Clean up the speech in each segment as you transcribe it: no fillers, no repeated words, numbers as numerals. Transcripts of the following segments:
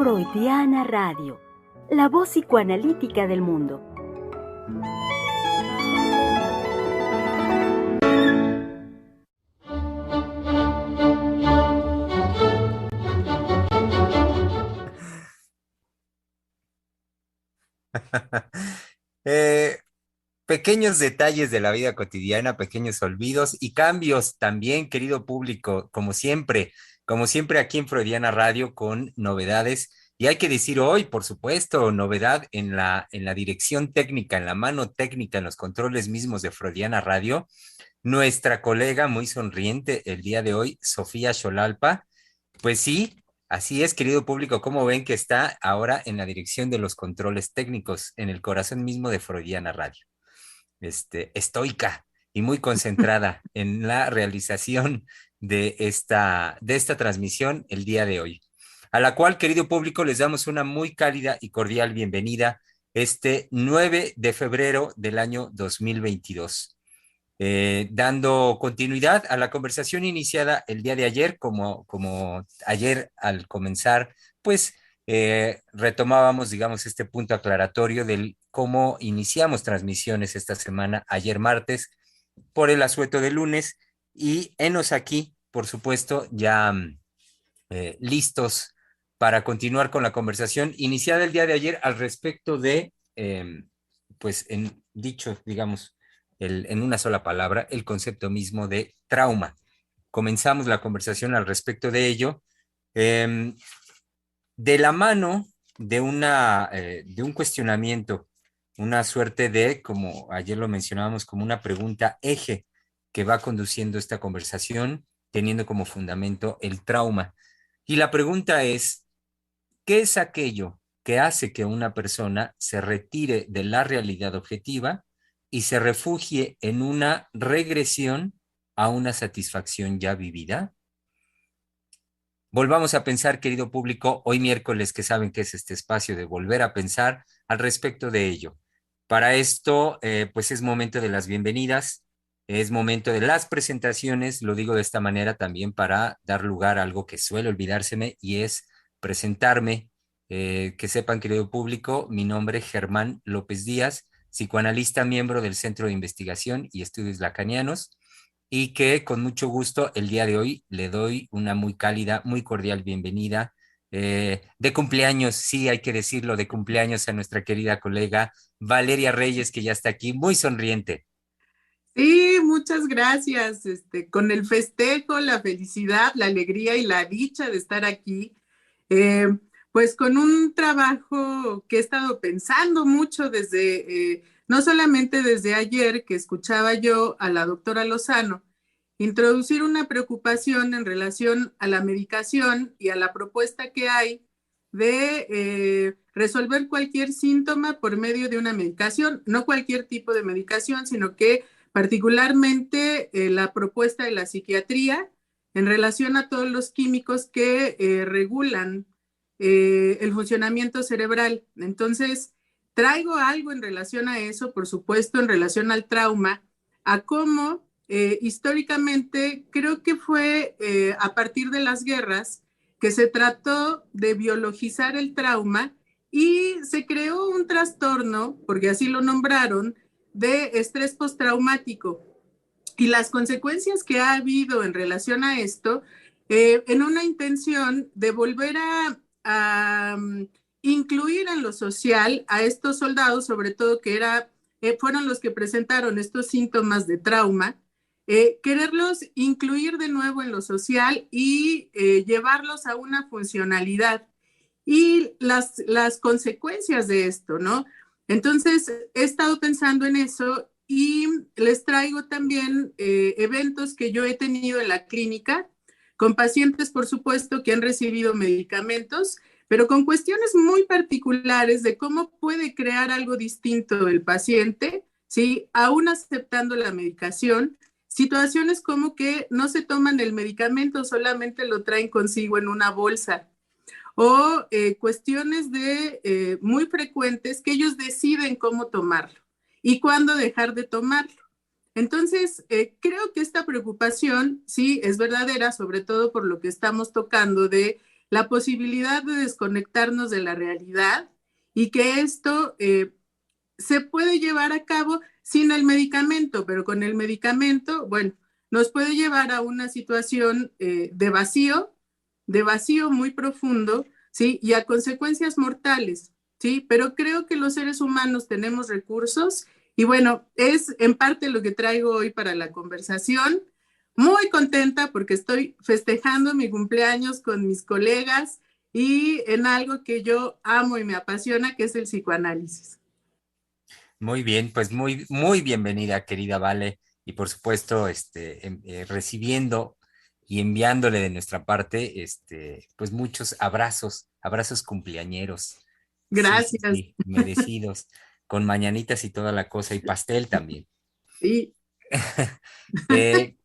Freudiana Radio, la voz psicoanalítica del mundo. Eh, Pequeños detalles de la vida cotidiana, pequeños olvidos y cambios también, querido público, como siempre aquí en Freudiana Radio con novedades. Y hay que decir hoy, por supuesto, novedad en la dirección técnica, en la mano técnica, en los controles mismos de Freudiana Radio, nuestra colega muy sonriente el día de hoy, Sofía Xolalpa. Pues sí, así es, querido público, como ven que está ahora en la dirección de los controles técnicos, en el corazón mismo de Freudiana Radio, estoica y muy concentrada en la realización de esta transmisión el día de hoy, a la cual, querido público, les damos una muy cálida y cordial bienvenida este 9 de febrero del año 2022. Dando continuidad a la conversación iniciada el día de ayer, como ayer al comenzar, pues retomábamos, digamos, este punto aclaratorio del cómo iniciamos transmisiones esta semana, ayer martes, por el asueto de lunes, y henos aquí, por supuesto, ya listos para continuar con la conversación iniciada el día de ayer al respecto de, pues, en dicho, digamos, en una sola palabra, el concepto mismo de trauma. Comenzamos la conversación al respecto de ello, eh, de la mano de un cuestionamiento, una suerte de, como ayer lo mencionábamos, como una pregunta eje que va conduciendo esta conversación, teniendo como fundamento el trauma. Y la pregunta es, ¿qué es aquello que hace que una persona se retire de la realidad objetiva y se refugie en una regresión a una satisfacción ya vivida? Volvamos a pensar, querido público, hoy miércoles, que saben que es este espacio de volver a pensar al respecto de ello. Para esto, pues es momento de las bienvenidas, es momento de las presentaciones, lo digo de esta manera también para dar lugar a algo que suele olvidárseme y es presentarme. Que sepan, querido público, mi nombre es Germán López Díaz, psicoanalista, miembro del Centro de Investigación y Estudios Lacanianos, y que con mucho gusto el día de hoy le doy una muy cálida, muy cordial bienvenida. De cumpleaños, sí, hay que decirlo, de cumpleaños a nuestra querida colega Valeria Reyes, que ya está aquí, muy sonriente. Sí, muchas gracias. Con el festejo, la felicidad, la alegría y la dicha de estar aquí, eh, pues con un trabajo que he estado pensando mucho no solamente desde ayer que escuchaba yo a la doctora Lozano, introducir una preocupación en relación a la medicación y a la propuesta que hay de resolver cualquier síntoma por medio de una medicación, no cualquier tipo de medicación, sino que particularmente la propuesta de la psiquiatría en relación a todos los químicos que regulan el funcionamiento cerebral. Entonces, traigo algo en relación a eso, por supuesto, en relación al trauma, a cómo históricamente creo que fue a partir de las guerras que se trató de biologizar el trauma y se creó un trastorno, porque así lo nombraron, de estrés postraumático. Y las consecuencias que ha habido en relación a esto, en una intención de volver a incluir en lo social a estos soldados, sobre todo fueron los que presentaron estos síntomas de trauma, quererlos incluir de nuevo en lo social y llevarlos a una funcionalidad y las consecuencias de esto, ¿no? Entonces, he estado pensando en eso y les traigo también eventos que yo he tenido en la clínica con pacientes, por supuesto, que han recibido medicamentos, pero con cuestiones muy particulares de cómo puede crear algo distinto el paciente, ¿sí? Aún aceptando la medicación, situaciones como que no se toman el medicamento, solamente lo traen consigo en una bolsa o cuestiones muy frecuentes que ellos deciden cómo tomarlo y cuándo dejar de tomarlo. Entonces, creo que esta preocupación sí es verdadera, sobre todo por lo que estamos tocando de la posibilidad de desconectarnos de la realidad y que esto se puede llevar a cabo sin el medicamento, pero con el medicamento, bueno, nos puede llevar a una situación de vacío muy profundo, ¿sí? Y a consecuencias mortales, ¿sí? Pero creo que los seres humanos tenemos recursos y bueno, es en parte lo que traigo hoy para la conversación. Muy contenta porque estoy festejando mi cumpleaños con mis colegas y en algo que yo amo y me apasiona, que es el psicoanálisis. Muy bien, pues muy bienvenida, querida Vale, y por supuesto, recibiendo y enviándole de nuestra parte, pues muchos abrazos, abrazos cumpleañeros, sí, sí, Gracias. sí, merecidos, con mañanitas y toda la cosa, y pastel también. Sí.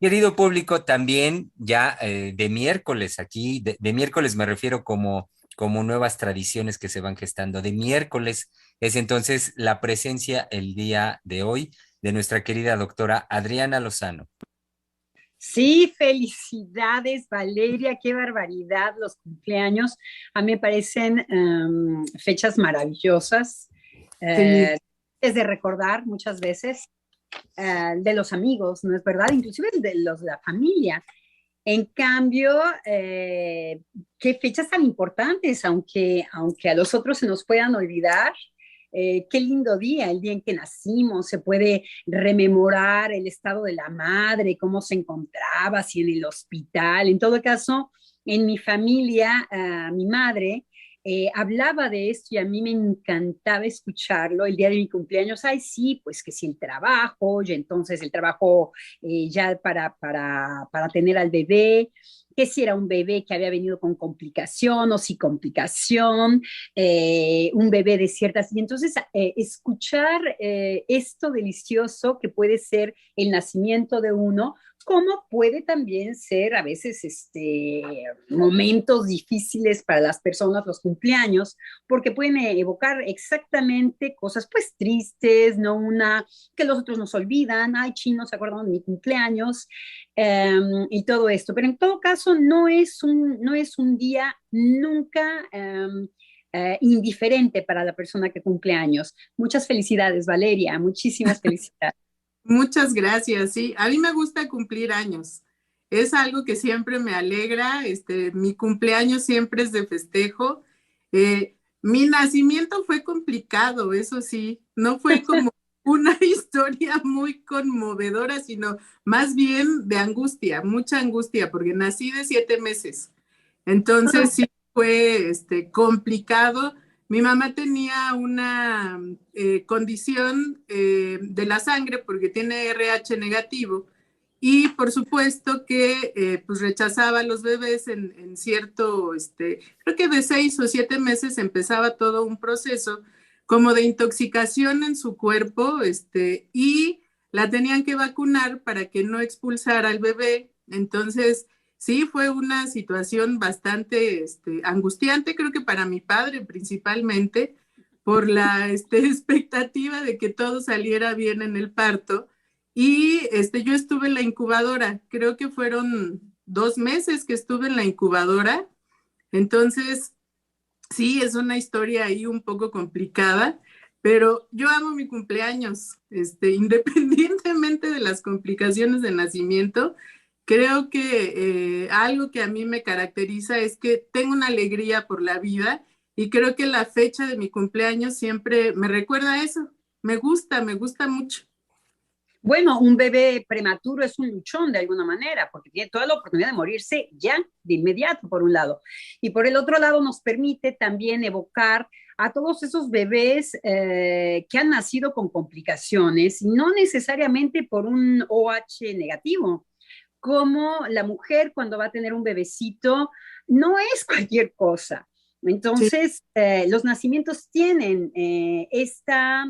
Querido público, también ya de miércoles aquí, de miércoles me refiero como nuevas tradiciones que se van gestando. De miércoles es entonces la presencia el día de hoy de nuestra querida doctora Adriana Lozano. Sí, felicidades, Valeria, qué barbaridad los cumpleaños. A mí me parecen fechas maravillosas. Sí. Es de recordar muchas veces de los amigos, ¿no es verdad? Inclusive de los de la familia. En cambio, qué fechas tan importantes, aunque a los otros se nos puedan olvidar. Qué lindo día, el día en que nacimos, se puede rememorar el estado de la madre, cómo se encontraba, si en el hospital. En todo caso, en mi familia, mi madre hablaba de esto y a mí me encantaba escucharlo el día de mi cumpleaños. Ay, sí, pues que si el trabajo, y entonces el trabajo ya para tener al bebé, que si era un bebé que había venido con complicación o sin complicación, un bebé de ciertas... Y entonces escuchar esto delicioso que puede ser el nacimiento de uno, como puede también ser a veces momentos difíciles para las personas, los cumpleaños, porque pueden evocar exactamente cosas pues tristes, no una que los otros nos olvidan, ay, chinos, se acuerdan de mi cumpleaños, y todo esto. Pero en todo caso, no es un día nunca indiferente para la persona que cumple años. Muchas felicidades, Valeria, muchísimas felicidades. Muchas gracias. Sí, a mí me gusta cumplir años. Es algo que siempre me alegra. Mi cumpleaños siempre es de festejo. Mi nacimiento fue complicado, eso sí. No fue como una historia muy conmovedora, sino más bien de angustia, mucha angustia, porque nací de 7 meses. Entonces sí fue complicado. Mi mamá tenía una condición de la sangre porque tiene RH negativo y por supuesto que pues rechazaba a los bebés en cierto, creo que de 6 o 7 meses empezaba todo un proceso como de intoxicación en su cuerpo, y la tenían que vacunar para que no expulsara al bebé. Entonces, sí, fue una situación bastante angustiante, creo que para mi padre principalmente, por la expectativa de que todo saliera bien en el parto. Y yo estuve en la incubadora, creo que fueron 2 meses que estuve en la incubadora. Entonces, sí, es una historia ahí un poco complicada, pero yo amo mi cumpleaños, independientemente de las complicaciones de nacimiento. Creo que algo que a mí me caracteriza es que tengo una alegría por la vida y creo que la fecha de mi cumpleaños siempre me recuerda a eso. Me gusta mucho. Bueno, un bebé prematuro es un luchón de alguna manera, porque tiene toda la oportunidad de morirse ya, de inmediato, por un lado. Y por el otro lado nos permite también evocar a todos esos bebés que han nacido con complicaciones, y no necesariamente por un OH negativo, como la mujer cuando va a tener un bebecito, no es cualquier cosa. Sí, Entonces, los nacimientos tienen esta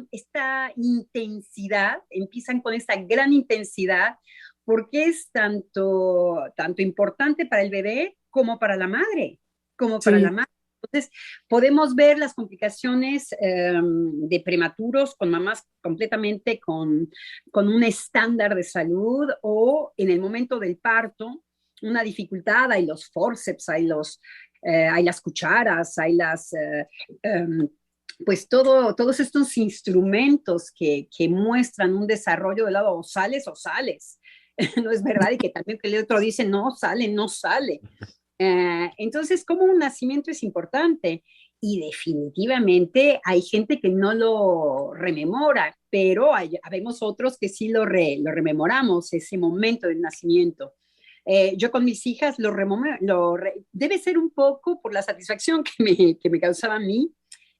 intensidad, empiezan con esta gran intensidad, porque es tanto importante para el bebé como para la madre, como para la sí. madre. Entonces, podemos ver las complicaciones de prematuros con mamás completamente con un estándar de salud, o en el momento del parto, una dificultad, hay los forceps, hay hay las cucharas, hay pues todos estos instrumentos que muestran un desarrollo del lado, o sales, no es verdad, y que también que el otro dice, no sale, no sale. Entonces, como un nacimiento es importante, y definitivamente hay gente que no lo rememora, pero habemos otros que sí lo rememoramos, ese momento del nacimiento. Yo con mis hijas debe ser un poco por la satisfacción que me causaba a mí.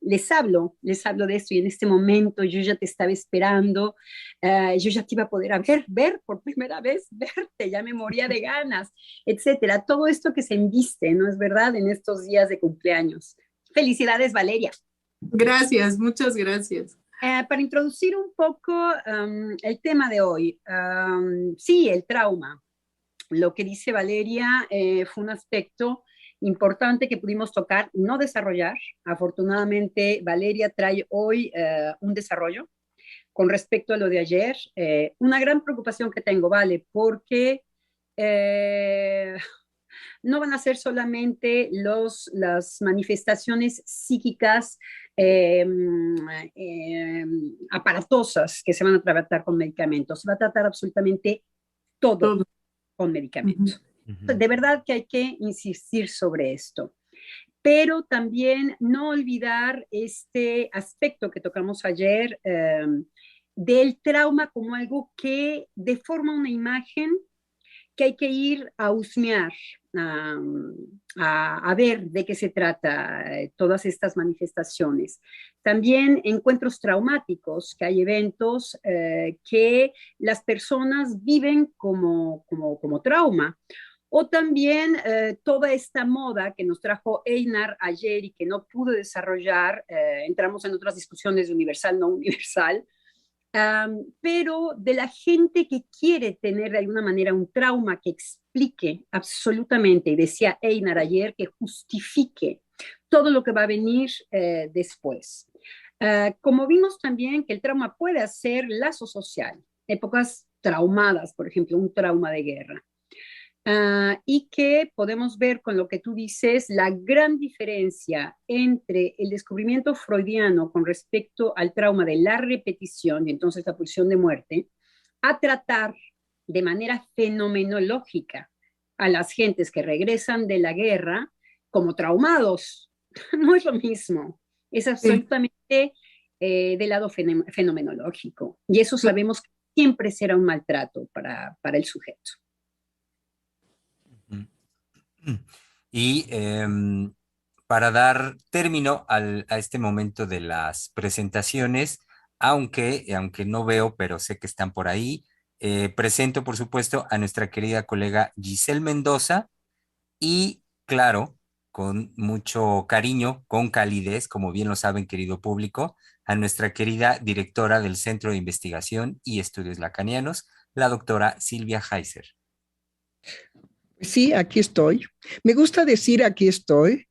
Les hablo de esto, y en este momento yo ya te estaba esperando, yo ya te iba a poder ver por primera vez, verte, ya me moría de ganas, etcétera. Todo esto que se embiste, ¿no es verdad?, en estos días de cumpleaños. Felicidades, Valeria. Gracias, muchas gracias. Para introducir un poco el tema de hoy, sí, el trauma. Lo que dice Valeria fue un aspecto importante que pudimos tocar, no desarrollar. Afortunadamente, Valeria trae hoy un desarrollo con respecto a lo de ayer. Una gran preocupación que tengo, Vale, porque no van a ser solamente las manifestaciones psíquicas aparatosas que se van a tratar con medicamentos. Se va a tratar absolutamente todo con medicamentos. De verdad que hay que insistir sobre esto. Pero también no olvidar este aspecto que tocamos ayer del trauma como algo que deforma una imagen que hay que ir a husmear, a ver de qué se trata todas estas manifestaciones. También encuentros traumáticos, que hay eventos que las personas viven como trauma. O también toda esta moda que nos trajo Einar ayer y que no pudo desarrollar, entramos en otras discusiones de universal, no universal, pero de la gente que quiere tener de alguna manera un trauma que explique absolutamente, y decía Einar ayer, que justifique todo lo que va a venir después. Como vimos también que el trauma puede ser lazo social, épocas traumadas, por ejemplo, un trauma de guerra. Y que podemos ver con lo que tú dices la gran diferencia entre el descubrimiento freudiano con respecto al trauma de la repetición y entonces la pulsión de muerte, a tratar de manera fenomenológica a las gentes que regresan de la guerra como traumados. No es lo mismo, es absolutamente del lado fenomenológico, y eso sabemos que siempre será un maltrato para el sujeto. Y para dar término a este momento de las presentaciones, aunque no veo, pero sé que están por ahí, presento por supuesto a nuestra querida colega Giselle Mendoza y claro, con mucho cariño, con calidez, como bien lo saben, querido público, a nuestra querida directora del Centro de Investigación y Estudios Lacanianos, la doctora Silvia Heiser. Sí, aquí estoy. Me gusta decir aquí estoy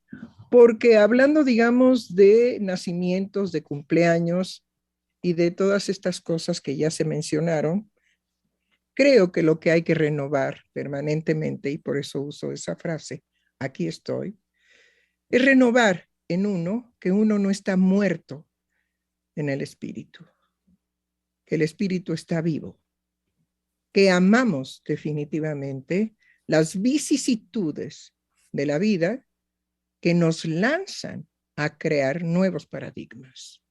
porque hablando, digamos, de nacimientos, de cumpleaños y de todas estas cosas que ya se mencionaron, creo que lo que hay que renovar permanentemente, y por eso uso esa frase, aquí estoy, es renovar en uno que uno no está muerto en el espíritu, que el espíritu está vivo, que amamos definitivamente las vicisitudes de la vida que nos lanzan a crear nuevos paradigmas.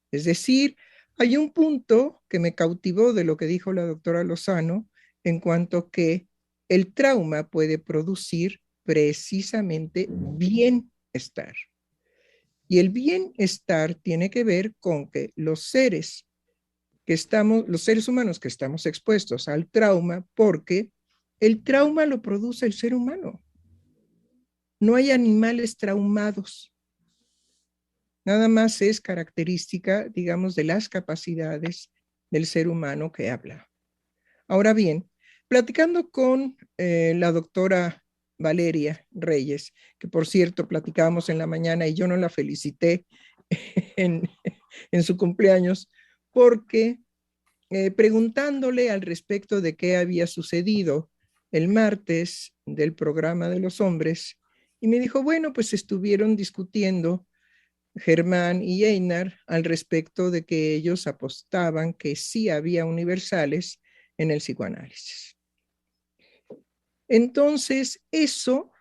Es decir, hay un punto que me cautivó de lo que dijo la doctora Lozano en cuanto que el trauma puede producir precisamente bienestar. Y el bienestar tiene que ver con que los seres humanos que estamos expuestos al trauma, porque el trauma lo produce el ser humano. No hay animales traumados. Nada más es característica, digamos, de las capacidades del ser humano que habla. Ahora bien, platicando con la doctora Valeria Reyes, que por cierto platicábamos en la mañana y yo no la felicité en su cumpleaños, porque preguntándole al respecto de qué había sucedido el martes del programa de los hombres Y me dijo, bueno, pues estuvieron discutiendo Germán y Einar al respecto de que ellos apostaban que sí había universales en el psicoanálisis. Entonces, eso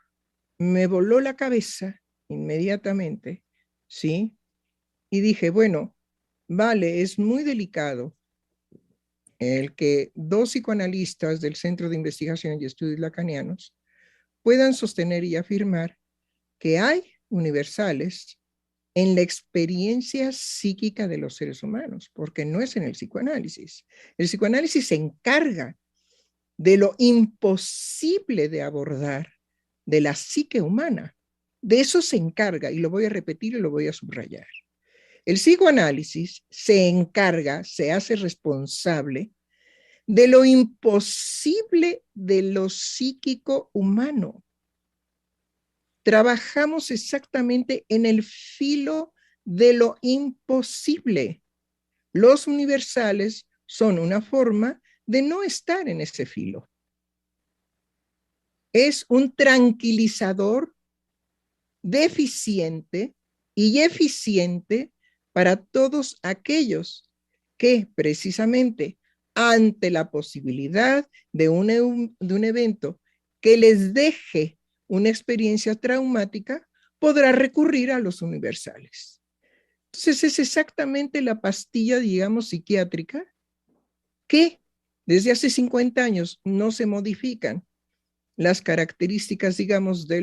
me voló la cabeza inmediatamente, ¿sí? Y dije, bueno, vale, es muy delicado el que dos psicoanalistas del Centro de Investigación y Estudios Lacanianos puedan sostener y afirmar que hay universales en la experiencia psíquica de los seres humanos, porque no es en el psicoanálisis. El psicoanálisis se encarga de lo imposible de abordar de la psique humana. De eso se encarga, y lo voy a repetir y lo voy a subrayar. El psicoanálisis se encarga, se hace responsable de lo imposible de lo psíquico humano. Trabajamos exactamente en el filo de lo imposible. Los universales son una forma de no estar en ese filo. Es un tranquilizador deficiente y eficiente para todos aquellos que precisamente ante la posibilidad de un evento que les deje una experiencia traumática, podrá recurrir a los universales. Entonces es exactamente la pastilla, digamos, psiquiátrica que desde hace 50 años no se modifican las características, digamos, de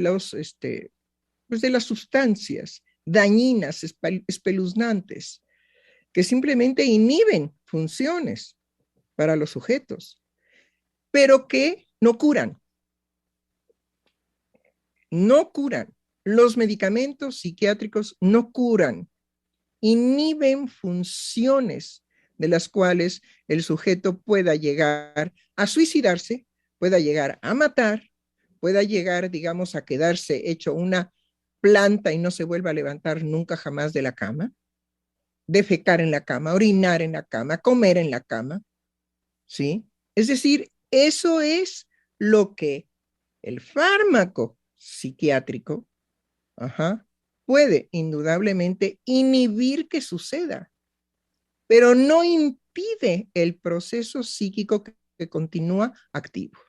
pues de las sustancias dañinas, espeluznantes, que simplemente inhiben funciones para los sujetos, pero que no curan. No curan. Los medicamentos psiquiátricos no curan. Inhiben funciones de las cuales el sujeto pueda llegar a suicidarse, pueda llegar a matar, pueda llegar, digamos, a quedarse hecho una planta y no se vuelva a levantar nunca jamás de la cama, defecar en la cama, orinar en la cama, comer en la cama, ¿sí? Es decir, eso es lo que el fármaco psiquiátrico puede indudablemente inhibir que suceda, pero no impide el proceso psíquico que continúa activo.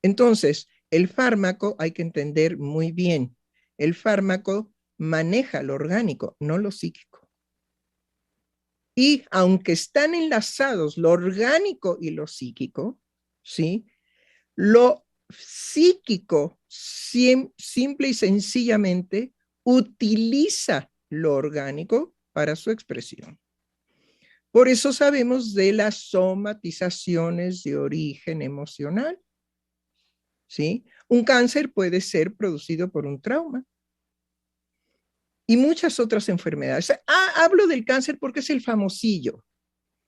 Entonces, el fármaco hay que entender muy bien. El fármaco maneja lo orgánico, no lo psíquico. Y aunque están enlazados lo orgánico y lo psíquico, ¿sí? Lo psíquico simple y sencillamente utiliza lo orgánico para su expresión. Por eso sabemos de las somatizaciones de origen emocional, ¿sí? Un cáncer puede ser producido por un trauma y muchas otras enfermedades. Hablo del cáncer porque es el famosillo,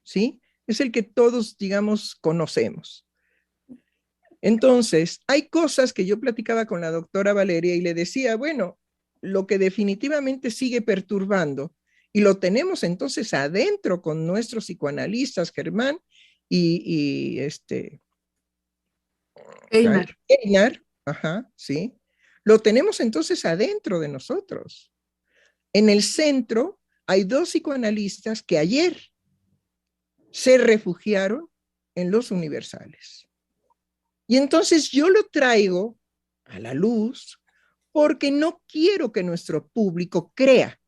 ¿sí? Es el que todos, digamos, conocemos. Entonces, hay cosas que yo platicaba con la doctora Valeria y le decía, bueno, lo que definitivamente sigue perturbando, y lo tenemos entonces adentro con nuestros psicoanalistas, Germán y Einar, sí, lo tenemos entonces adentro de nosotros. En el centro hay dos psicoanalistas que ayer se refugiaron en los universales. Y entonces yo lo traigo a la luz porque no quiero que nuestro público crea,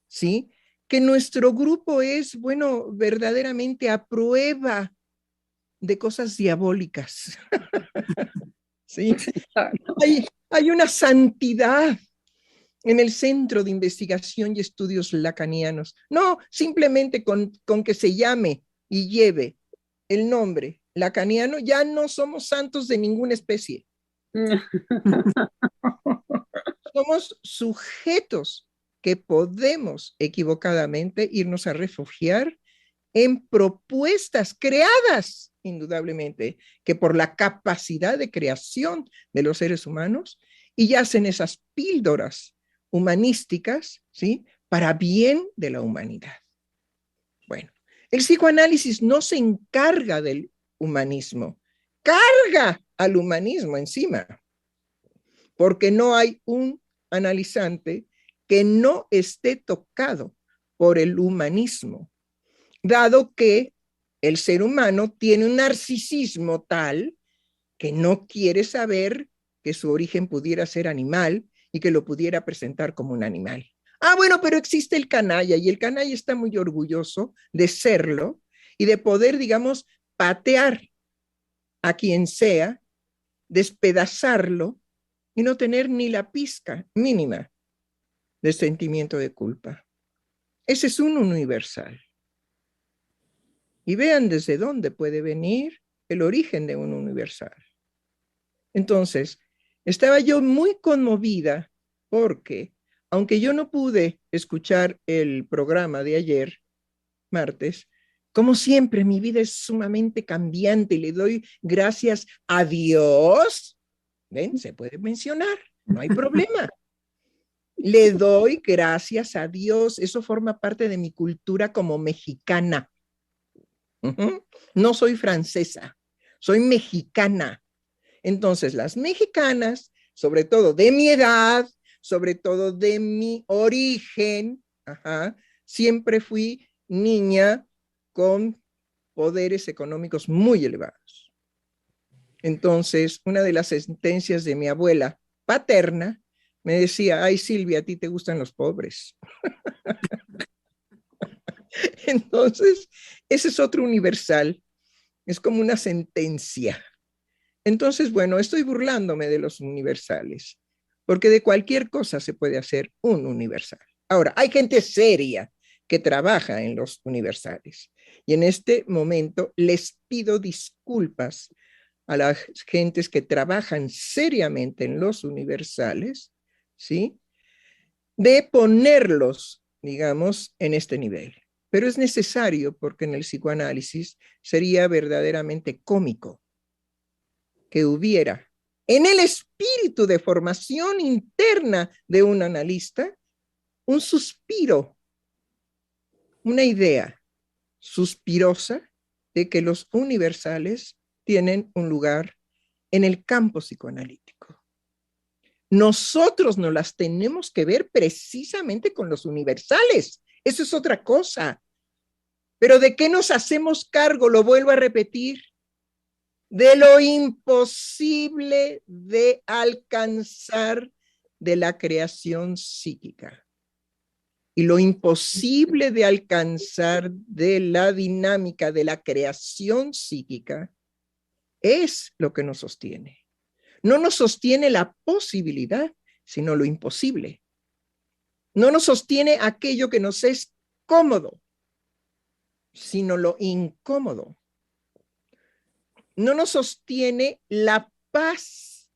¿sí? Que nuestro grupo es, bueno, verdaderamente a prueba de cosas diabólicas. ¿Sí? Hay una santidad en el Centro de Investigación y Estudios Lacanianos. No, simplemente con que se llame y lleve el nombre lacaniano, ya no somos santos de ninguna especie. Somos sujetos que podemos equivocadamente irnos a refugiar en propuestas creadas, indudablemente, que por la capacidad de creación de los seres humanos, y yacen esas píldoras humanísticas, ¿sí? Para bien de la humanidad. Bueno, el psicoanálisis no se encarga del humanismo, carga al humanismo encima. porque no hay un analizante que no esté tocado por el humanismo, dado que el ser humano tiene un narcisismo tal que no quiere saber que su origen pudiera ser animal y que lo pudiera presentar como un animal. Ah, bueno, pero existe el canalla y el canalla está muy orgulloso de serlo y de poder, digamos, patear a quien sea, despedazarlo y no tener ni la pizca mínima de sentimiento de culpa. Ese es un universal. Y vean desde dónde puede venir el origen de un universal. Entonces, estaba yo muy conmovida porque, aunque yo no pude escuchar el programa de ayer, martes, como siempre, mi vida es sumamente cambiante y le doy gracias a Dios. ¿Ven? Se puede mencionar, no hay problema. Le doy gracias a Dios. Eso forma parte de mi cultura como mexicana. No soy francesa, soy mexicana. Entonces, las mexicanas, sobre todo de mi edad, sobre todo de mi origen, siempre fui niña con poderes económicos muy elevados. Entonces, una de las sentencias de mi abuela paterna me decía, ay Silvia, a ti te gustan los pobres. Entonces, ese es otro universal, es como una sentencia. Entonces, bueno, estoy burlándome de los universales, porque de cualquier cosa se puede hacer un universal. Ahora, hay gente seria que trabaja en los universales, y en este momento les pido disculpas a las gentes que trabajan seriamente en los universales, ¿sí? De ponerlos, digamos, en este nivel. Pero es necesario porque en el psicoanálisis sería verdaderamente cómico que hubiera en el espíritu de formación interna de un analista un suspiro, una idea suspirosa de que los universales tienen un lugar en el campo psicoanalítico. Nosotros no las tenemos que ver precisamente con los universales. Eso es otra cosa. Pero ¿de qué nos hacemos cargo? Lo vuelvo a repetir. De lo imposible de alcanzar de la creación psíquica. Y lo imposible de alcanzar de la dinámica de la creación psíquica es lo que nos sostiene. No nos sostiene la posibilidad, sino lo imposible. No nos sostiene aquello que nos es cómodo, sino lo incómodo. No nos sostiene la paz,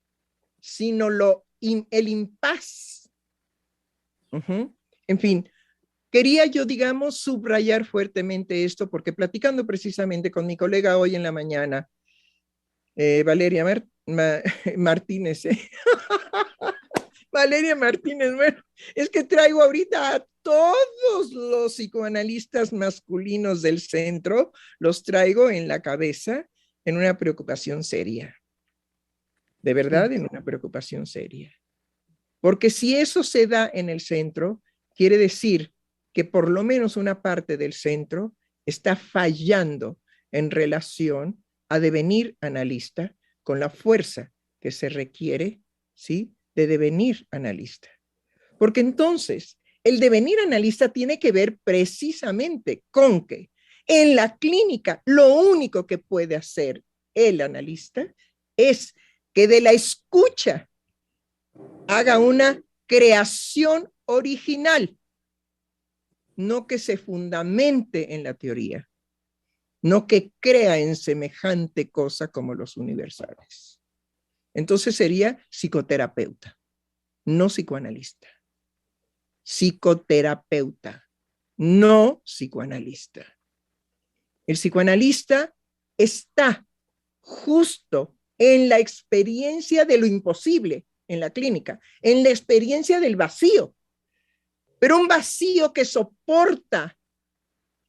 sino el impaz. En fin, quería yo, digamos, subrayar fuertemente esto porque platicando precisamente con mi colega hoy en la mañana, Valeria Martínez, Valeria Martínez, bueno, es que traigo ahorita a todos los psicoanalistas masculinos del centro, los traigo en la cabeza en una preocupación seria. De verdad, en una preocupación seria. Porque si eso se da en el centro, quiere decir que por lo menos una parte del centro está fallando en relación a devenir analista con la fuerza que se requiere, ¿sí?, de devenir analista. Porque entonces el devenir analista tiene que ver precisamente con que en la clínica lo único que puede hacer el analista es que de la escucha haga una creación original, no que se fundamente en la teoría, no que crea en semejante cosa como los universales. Entonces sería psicoterapeuta, no psicoanalista. Psicoterapeuta, no psicoanalista. El psicoanalista está justo en la experiencia de lo imposible en la clínica, en la experiencia del vacío, pero un vacío que soporta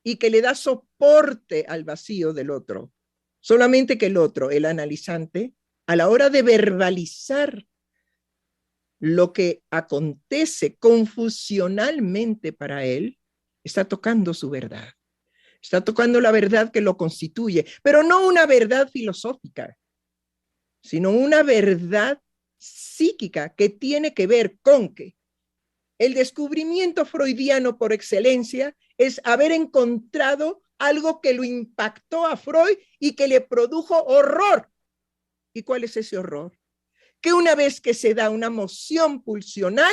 y que le da soporte al vacío del otro. Solamente que el otro, el analizante, a la hora de verbalizar lo que acontece confusionalmente para él está tocando su verdad. Está tocando la verdad que lo constituye, pero no una verdad filosófica, sino una verdad psíquica que tiene que ver con que el descubrimiento freudiano por excelencia es haber encontrado algo que lo impactó a Freud y que le produjo horror. ¿Y cuál es ese horror? Que una vez que se da una moción pulsional,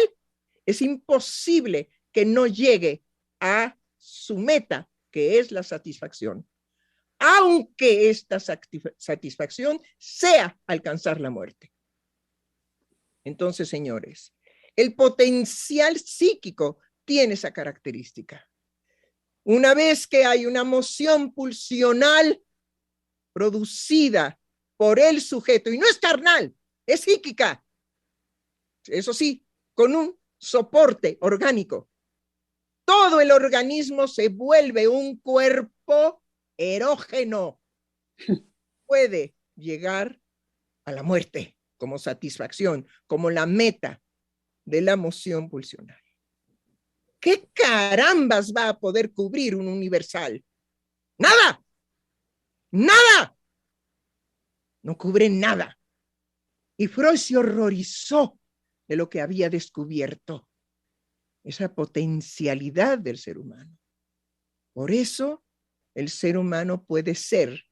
es imposible que no llegue a su meta, que es la satisfacción, aunque esta satisfacción sea alcanzar la muerte. Entonces, señores, el potencial psíquico tiene esa característica. Una vez que hay una moción pulsional producida por el sujeto, y no es carnal, es psíquica, eso sí, con un soporte orgánico, todo el organismo se vuelve un cuerpo erógeno. Puede llegar a la muerte como satisfacción, como la meta de la moción pulsional. ¿Qué carambas va a poder cubrir un universal? ¡Nada! ¡Nada! No cubre nada. Y Freud se horrorizó de lo que había descubierto, esa potencialidad del ser humano. Por eso el ser humano puede ser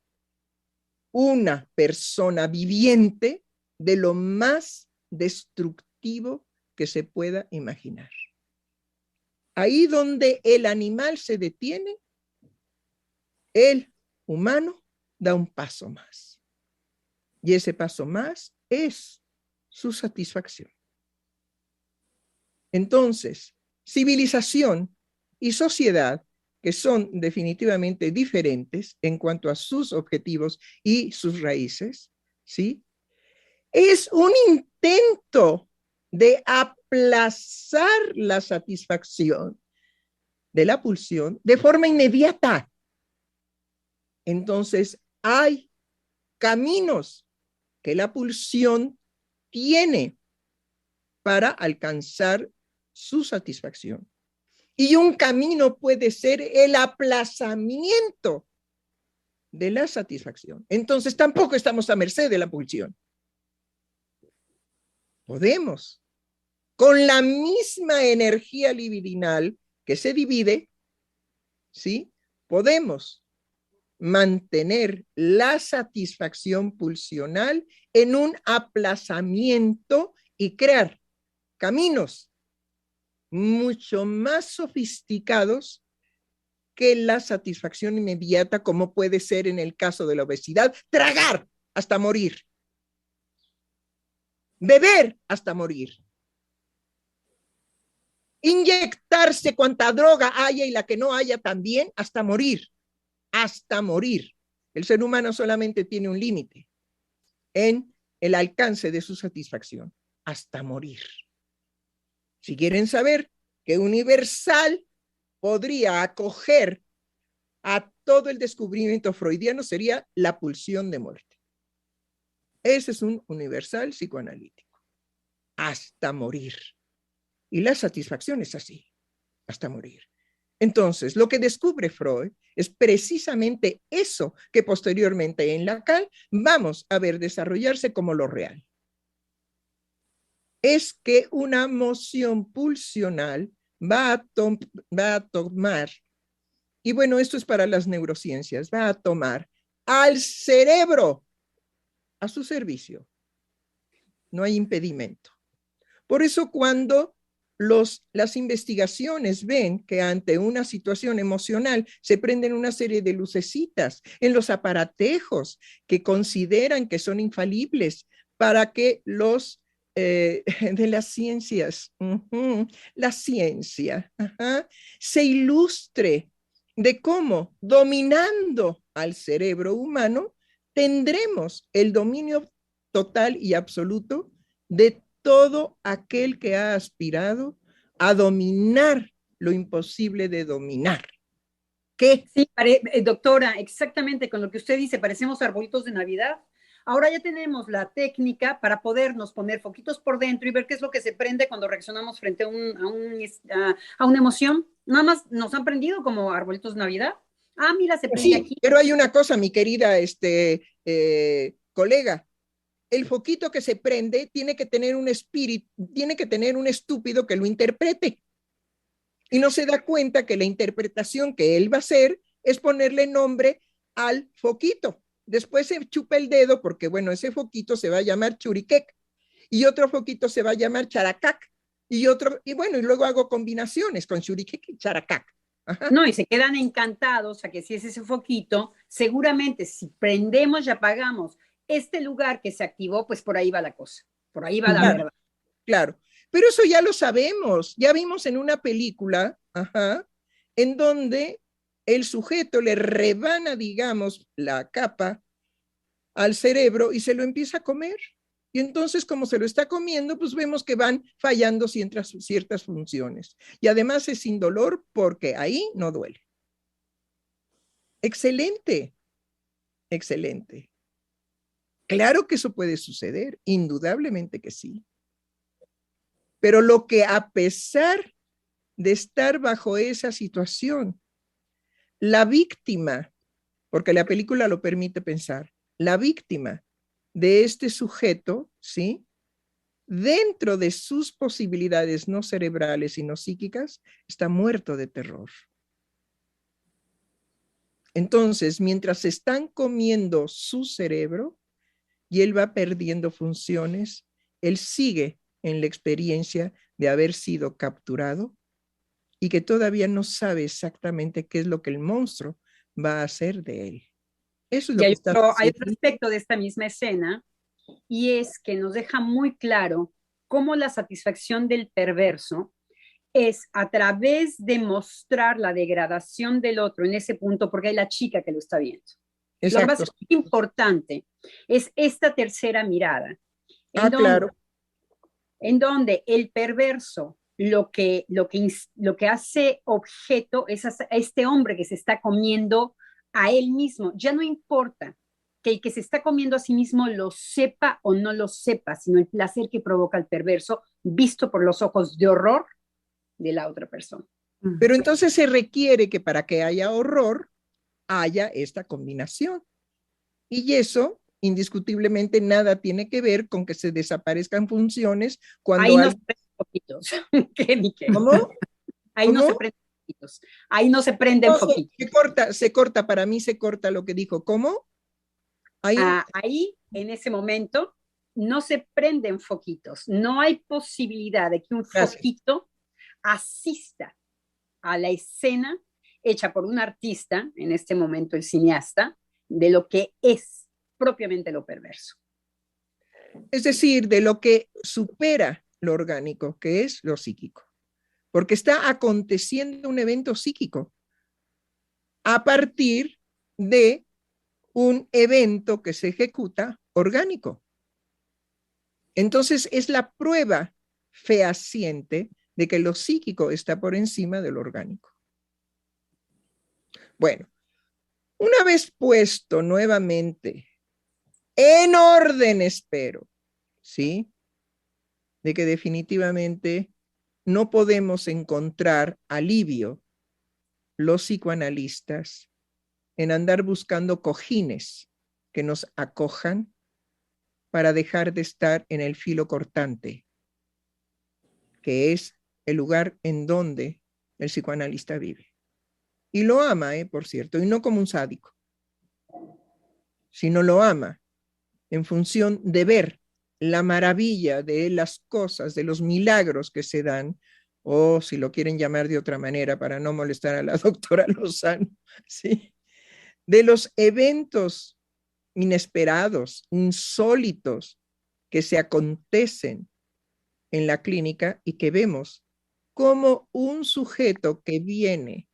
una persona viviente de lo más destructivo que se pueda imaginar. Ahí donde el animal se detiene, el humano da un paso más. Y ese paso más es su satisfacción. Entonces, civilización y sociedad, que son definitivamente diferentes en cuanto a sus objetivos y sus raíces, ¿sí? Es un intento de aplazar la satisfacción de la pulsión de forma inmediata. Entonces, hay caminos que la pulsión tiene para alcanzar su satisfacción. Y un camino puede ser el aplazamiento de la satisfacción. Entonces, tampoco estamos a merced de la pulsión. Podemos, con la misma energía libidinal que se divide, ¿sí? Podemos mantener la satisfacción pulsional en un aplazamiento y crear caminos mucho más sofisticados que la satisfacción inmediata, como puede ser en el caso de la obesidad, tragar hasta morir, beber hasta morir, inyectarse cuanta droga haya y la que no haya también hasta morir, hasta morir. El ser humano solamente tiene un límite en el alcance de su satisfacción, hasta morir. Si quieren saber qué universal podría acoger a todo el descubrimiento freudiano, sería la pulsión de muerte. Ese es un universal psicoanalítico, hasta morir. Y la satisfacción es así, hasta morir. Entonces, lo que descubre Freud es precisamente eso que posteriormente en Lacan vamos a ver desarrollarse como lo real. Es que una moción pulsional va a tomar, y bueno, esto es para las neurociencias, va a tomar al cerebro a su servicio. No hay impedimento. Por eso cuando las investigaciones ven que ante una situación emocional se prenden una serie de lucecitas en los aparatejos que consideran que son infalibles para que los de las ciencias, la ciencia, se ilustre de cómo dominando al cerebro humano tendremos el dominio total y absoluto de todo aquel que ha aspirado a dominar lo imposible de dominar. ¿Qué? Sí, doctora, exactamente con lo que usted dice, parecemos arbolitos de Navidad. Ahora ya tenemos la técnica para podernos poner foquitos por dentro y ver qué es lo que se prende cuando reaccionamos frente a una emoción. Nada más nos han prendido como arbolitos de Navidad. Ah, mira, se prende Sí, aquí. pero hay una cosa, mi querida colega. El foquito que se prende tiene que tener un espíritu, tiene que tener un estúpido que lo interprete. Y no se da cuenta que la interpretación que él va a hacer es ponerle nombre al foquito. Después se chupa el dedo porque, bueno, ese foquito se va a llamar churiquec y otro foquito se va a llamar characac y otro, y bueno, y luego hago combinaciones con churiquec y characac. Ajá. No, y se quedan encantados a que si es ese foquito, seguramente si prendemos y apagamos este lugar que se activó, pues por ahí va la cosa, por ahí va la Claro, verdad. claro. Pero eso ya lo sabemos, ya vimos en una película, ajá, en donde el sujeto le rebana, digamos, la capa al cerebro y se lo empieza a comer. Y entonces, como se lo está comiendo, pues vemos que van fallando ciertas funciones. Y además es sin dolor porque ahí no duele. Excelente, excelente. Claro que eso puede suceder, indudablemente que sí. Pero lo que a pesar de estar bajo esa situación, la víctima, porque la película lo permite pensar, la víctima de este sujeto, ¿sí? Dentro de sus posibilidades no cerebrales y no psíquicas, está muerto de terror. Entonces, mientras se están comiendo su cerebro y él va perdiendo funciones, él sigue en la experiencia de haber sido capturado y que todavía no sabe exactamente qué es lo que el monstruo va a hacer de él. Eso es lo Y que está hay otro aspecto de esta misma escena, y es que nos deja muy claro cómo la satisfacción del perverso es a través de mostrar la degradación del otro en ese punto, porque hay la chica que lo está viendo. Lo que más importante es esta tercera mirada, claro. En donde el perverso lo que hace objeto es a este hombre que se está comiendo a él mismo. Ya no importa que el que se está comiendo a sí mismo lo sepa o no lo sepa, sino el placer que provoca el perverso visto por los ojos de horror de la otra persona. Pero entonces se requiere que para que haya horror, haya esta combinación. Y eso, indiscutiblemente, nada tiene que ver con que se desaparezcan funciones cuando ahí no se prenden foquitos. ¿Cómo? Ahí ¿Cómo? no se prenden foquitos. Ahí no se prenden foquitos. Se corta, para mí se corta lo que dijo. ¿Cómo? Ahí, en ese momento, no se prenden foquitos. No hay posibilidad de que un foquito asista a la escena hecha por un artista, en este momento el cineasta, de lo que es propiamente lo perverso. Es decir, de lo que supera lo orgánico, que es lo psíquico. Porque está aconteciendo un evento psíquico a partir de un evento que se ejecuta orgánico. Entonces es la prueba fehaciente de que lo psíquico está por encima de lo orgánico. Bueno, una vez puesto nuevamente en orden, espero, ¿sí? De que definitivamente no podemos encontrar alivio los psicoanalistas en andar buscando cojines que nos acojan para dejar de estar en el filo cortante, que es el lugar en donde el psicoanalista vive. Y lo ama, por cierto, y no como un sádico, sino lo ama en función de ver la maravilla de las cosas, de los milagros que se dan, o si lo quieren llamar de otra manera para no molestar a la doctora Lozano, ¿sí? De los eventos inesperados, insólitos que se acontecen en la clínica y que vemos como un sujeto que viene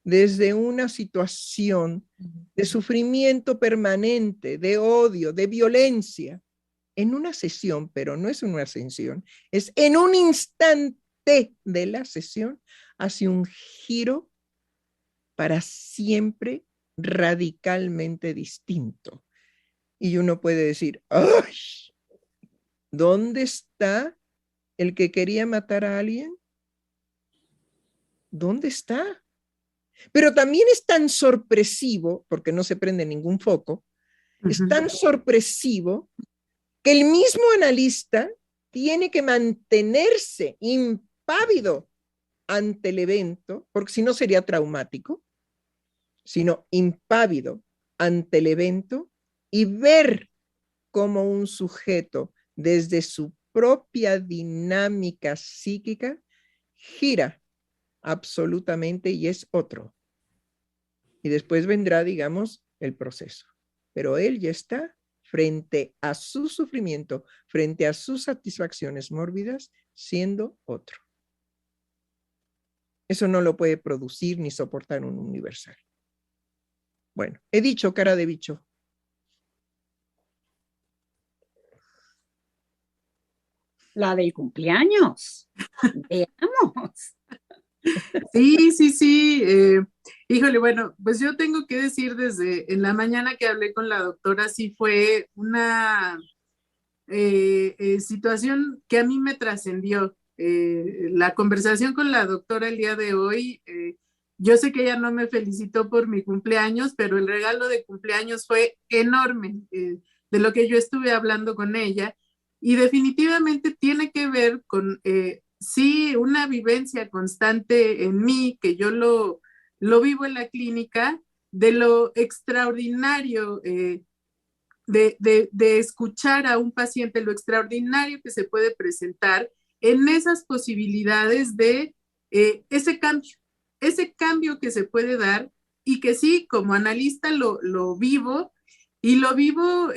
desde una situación de sufrimiento permanente, de odio, de violencia, en una sesión, pero no es una sesión, es en un instante de la sesión, hace un giro para siempre radicalmente distinto. Y uno puede decir, ¡ay! ¿Dónde está el que quería matar a alguien? ¿Dónde está? Pero también es tan sorpresivo, porque no se prende ningún foco, es tan sorpresivo que el mismo analista tiene que mantenerse impávido ante el evento, porque si no sería traumático, sino impávido ante el evento y ver cómo un sujeto desde su propia dinámica psíquica gira absolutamente y es otro. Y después vendrá, digamos, el proceso. Pero él ya está frente a su sufrimiento, frente a sus satisfacciones mórbidas, siendo otro. Eso no lo puede producir ni soportar un universal. Bueno, he dicho cara de bicho. La del cumpleaños. Veamos. Sí. Híjole, bueno, pues yo tengo que decir desde en la mañana que hablé con la doctora, sí fue una situación que a mí me trascendió. La conversación con la doctora el día de hoy, yo sé que ella no me felicitó por mi cumpleaños, pero el regalo de cumpleaños fue enorme, de lo que yo estuve hablando con ella, y definitivamente tiene que ver con, sí, una vivencia constante en mí, que yo lo vivo en la clínica, de lo extraordinario. De escuchar a un paciente, lo extraordinario que se puede presentar en esas posibilidades de ese cambio que se puede dar y que sí, como analista lo vivo y lo vivo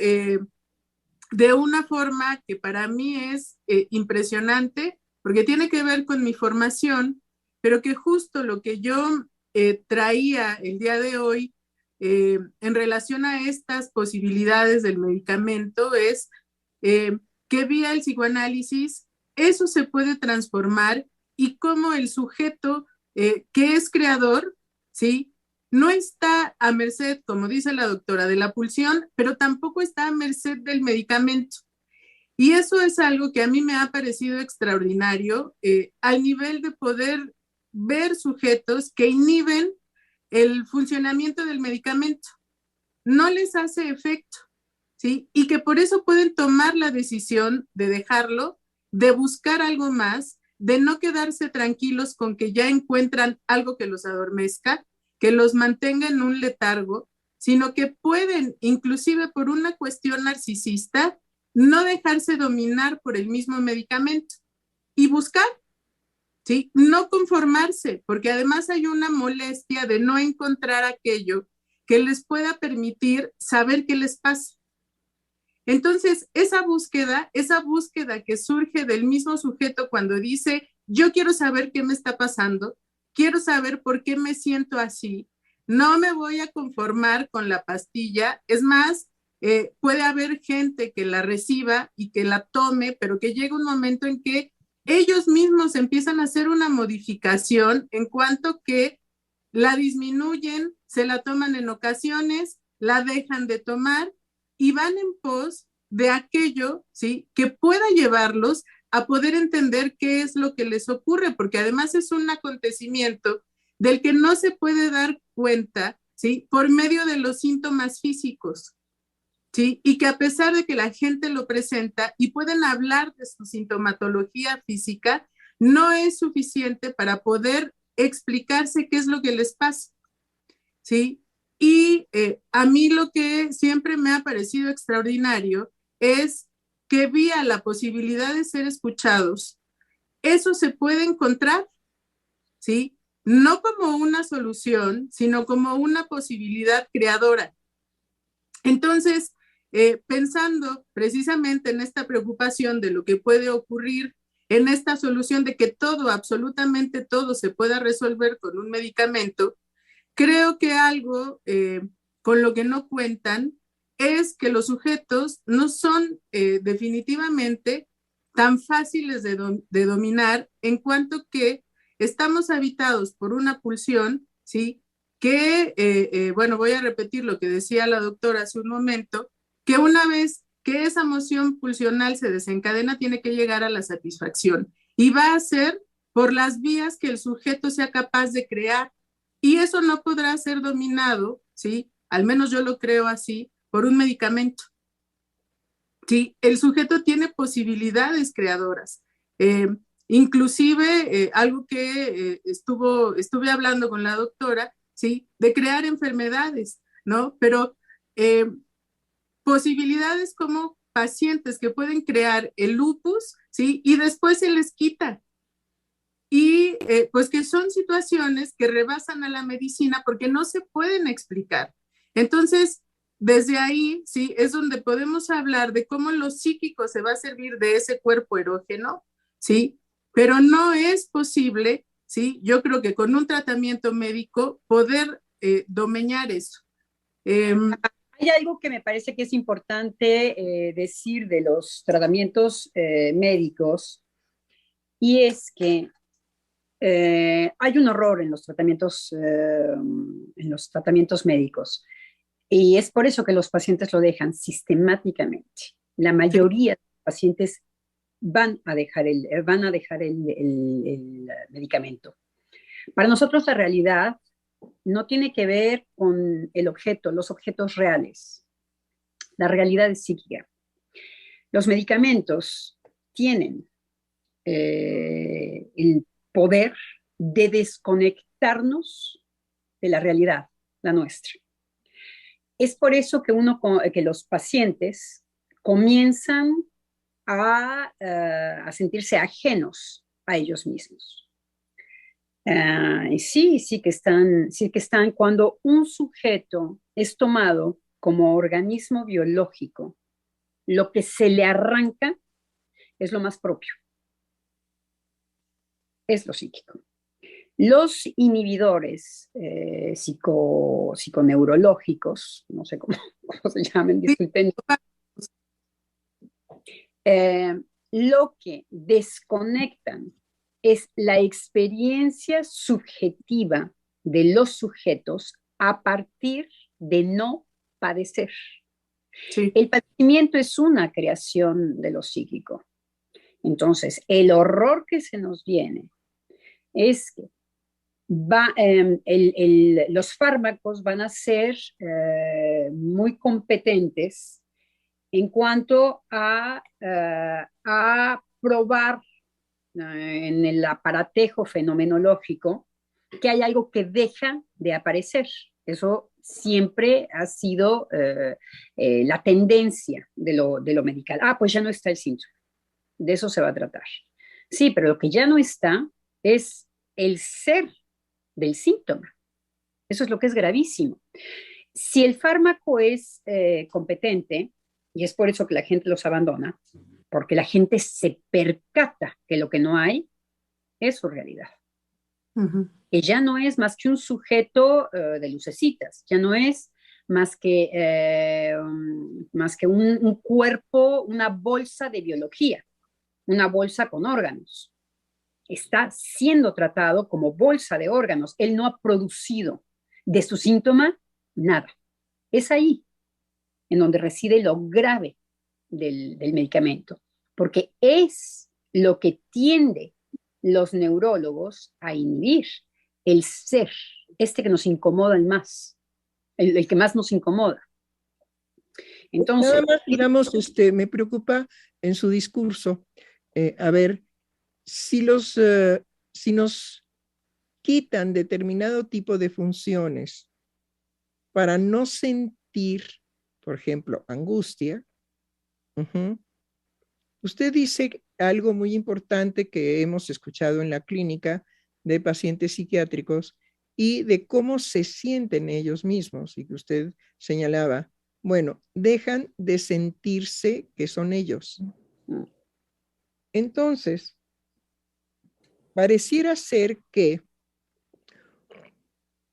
de una forma que para mí es impresionante porque tiene que ver con mi formación, pero que justo lo que yo traía el día de hoy en relación a estas posibilidades del medicamento es que vía el psicoanálisis eso se puede transformar y cómo el sujeto que es creador, ¿sí? No está a merced, como dice la doctora, de la pulsión, pero tampoco está a merced del medicamento. Y eso es algo que a mí me ha parecido extraordinario al nivel de poder ver sujetos que inhiben el funcionamiento del medicamento. No les hace efecto, ¿sí? Y que por eso pueden tomar la decisión de dejarlo, de buscar algo más, de no quedarse tranquilos con que ya encuentran algo que los adormezca, que los mantenga en un letargo, sino que pueden, inclusive por una cuestión narcisista, no dejarse dominar por el mismo medicamento y buscar, ¿sí? No conformarse, porque además hay una molestia de no encontrar aquello que les pueda permitir saber qué les pasa. Entonces, esa búsqueda que surge del mismo sujeto cuando dice, yo quiero saber qué me está pasando, quiero saber por qué me siento así, no me voy a conformar con la pastilla, es más, puede haber gente que la reciba y que la tome, pero que llega un momento en que ellos mismos empiezan a hacer una modificación en cuanto que la disminuyen, se la toman en ocasiones, la dejan de tomar y van en pos de aquello, ¿sí? Que pueda llevarlos a poder entender qué es lo que les ocurre, porque además es un acontecimiento del que no se puede dar cuenta, ¿sí? Por medio de los síntomas físicos, ¿sí? Y que a pesar de que la gente lo presenta y pueden hablar de su sintomatología física, no es suficiente para poder explicarse qué es lo que les pasa, ¿sí? Y a mí lo que siempre me ha parecido extraordinario es que vía la posibilidad de ser escuchados, eso se puede encontrar, ¿sí? No como una solución, sino como una posibilidad creadora. Entonces, pensando precisamente en esta preocupación de lo que puede ocurrir, en esta solución de que todo, absolutamente todo, se pueda resolver con un medicamento, creo que algo con lo que no cuentan es que los sujetos no son definitivamente tan fáciles de dominar en cuanto que estamos habitados por una pulsión, ¿sí? Que, bueno, voy a repetir lo que decía la doctora hace un momento, que una vez que esa emoción pulsional se desencadena, tiene que llegar a la satisfacción y va a ser por las vías que el sujeto sea capaz de crear. Y eso no podrá ser dominado, ¿sí? Al menos yo lo creo así, por un medicamento. Sí, el sujeto tiene posibilidades creadoras. Inclusive, algo que estuve hablando con la doctora, ¿sí? De crear enfermedades, ¿no? Pero posibilidades como pacientes que pueden crear el lupus, ¿sí? Y después se les quita. Y pues que son situaciones que rebasan a la medicina porque no se pueden explicar. Entonces, desde ahí, sí, es donde podemos hablar de cómo lo psíquico se va a servir de ese cuerpo erógeno, sí, pero no es posible, sí, yo creo que con un tratamiento médico poder domeñar eso. Hay algo que me parece que es importante decir de los tratamientos médicos, y es que hay un horror en los tratamientos médicos, y es por eso que los pacientes lo dejan sistemáticamente. La mayoría de los pacientes van a dejar el medicamento. Para nosotros la realidad no tiene que ver con el objeto, los objetos reales. La realidad es psíquica. Los medicamentos tienen el poder de desconectarnos de la realidad, la nuestra. Es por eso que los pacientes comienzan a sentirse ajenos a ellos mismos. Y sí que están cuando un sujeto es tomado como organismo biológico, lo que se le arranca es lo más propio, es lo psíquico. Los inhibidores psiconeurológicos, no sé cómo se llaman, disculpen, lo que desconectan es la experiencia subjetiva de los sujetos a partir de no padecer. Sí. El padecimiento es una creación de lo psíquico. Entonces, el horror que se nos viene es que los fármacos van a ser muy competentes en cuanto a probar en el aparatejo fenomenológico que hay algo que deja de aparecer. Eso siempre ha sido la tendencia de lo medical. Pues ya no está el síntoma. De eso se va a tratar. Sí, pero lo que ya no está es el ser del síntoma. Eso es lo que es gravísimo. Si el fármaco es competente, y es por eso que la gente los abandona, porque la gente se percata que lo que no hay es su realidad. Uh-huh. Que ya no es más que un sujeto de lucecitas, ya no es más que un cuerpo, una bolsa de biología, una bolsa con órganos. Está siendo tratado como bolsa de órganos. Él no ha producido de su síntoma nada. Es ahí en donde reside lo grave del medicamento, porque es lo que tiende los neurólogos a inhibir, el ser, que nos incomoda más, el que más nos incomoda. Entonces, nada más, digamos, me preocupa en su discurso, a ver, si nos quitan determinado tipo de funciones para no sentir, por ejemplo, angustia, usted dice algo muy importante que hemos escuchado en la clínica de pacientes psiquiátricos y de cómo se sienten ellos mismos, y que usted señalaba, bueno, dejan de sentirse que son ellos. Entonces, pareciera ser que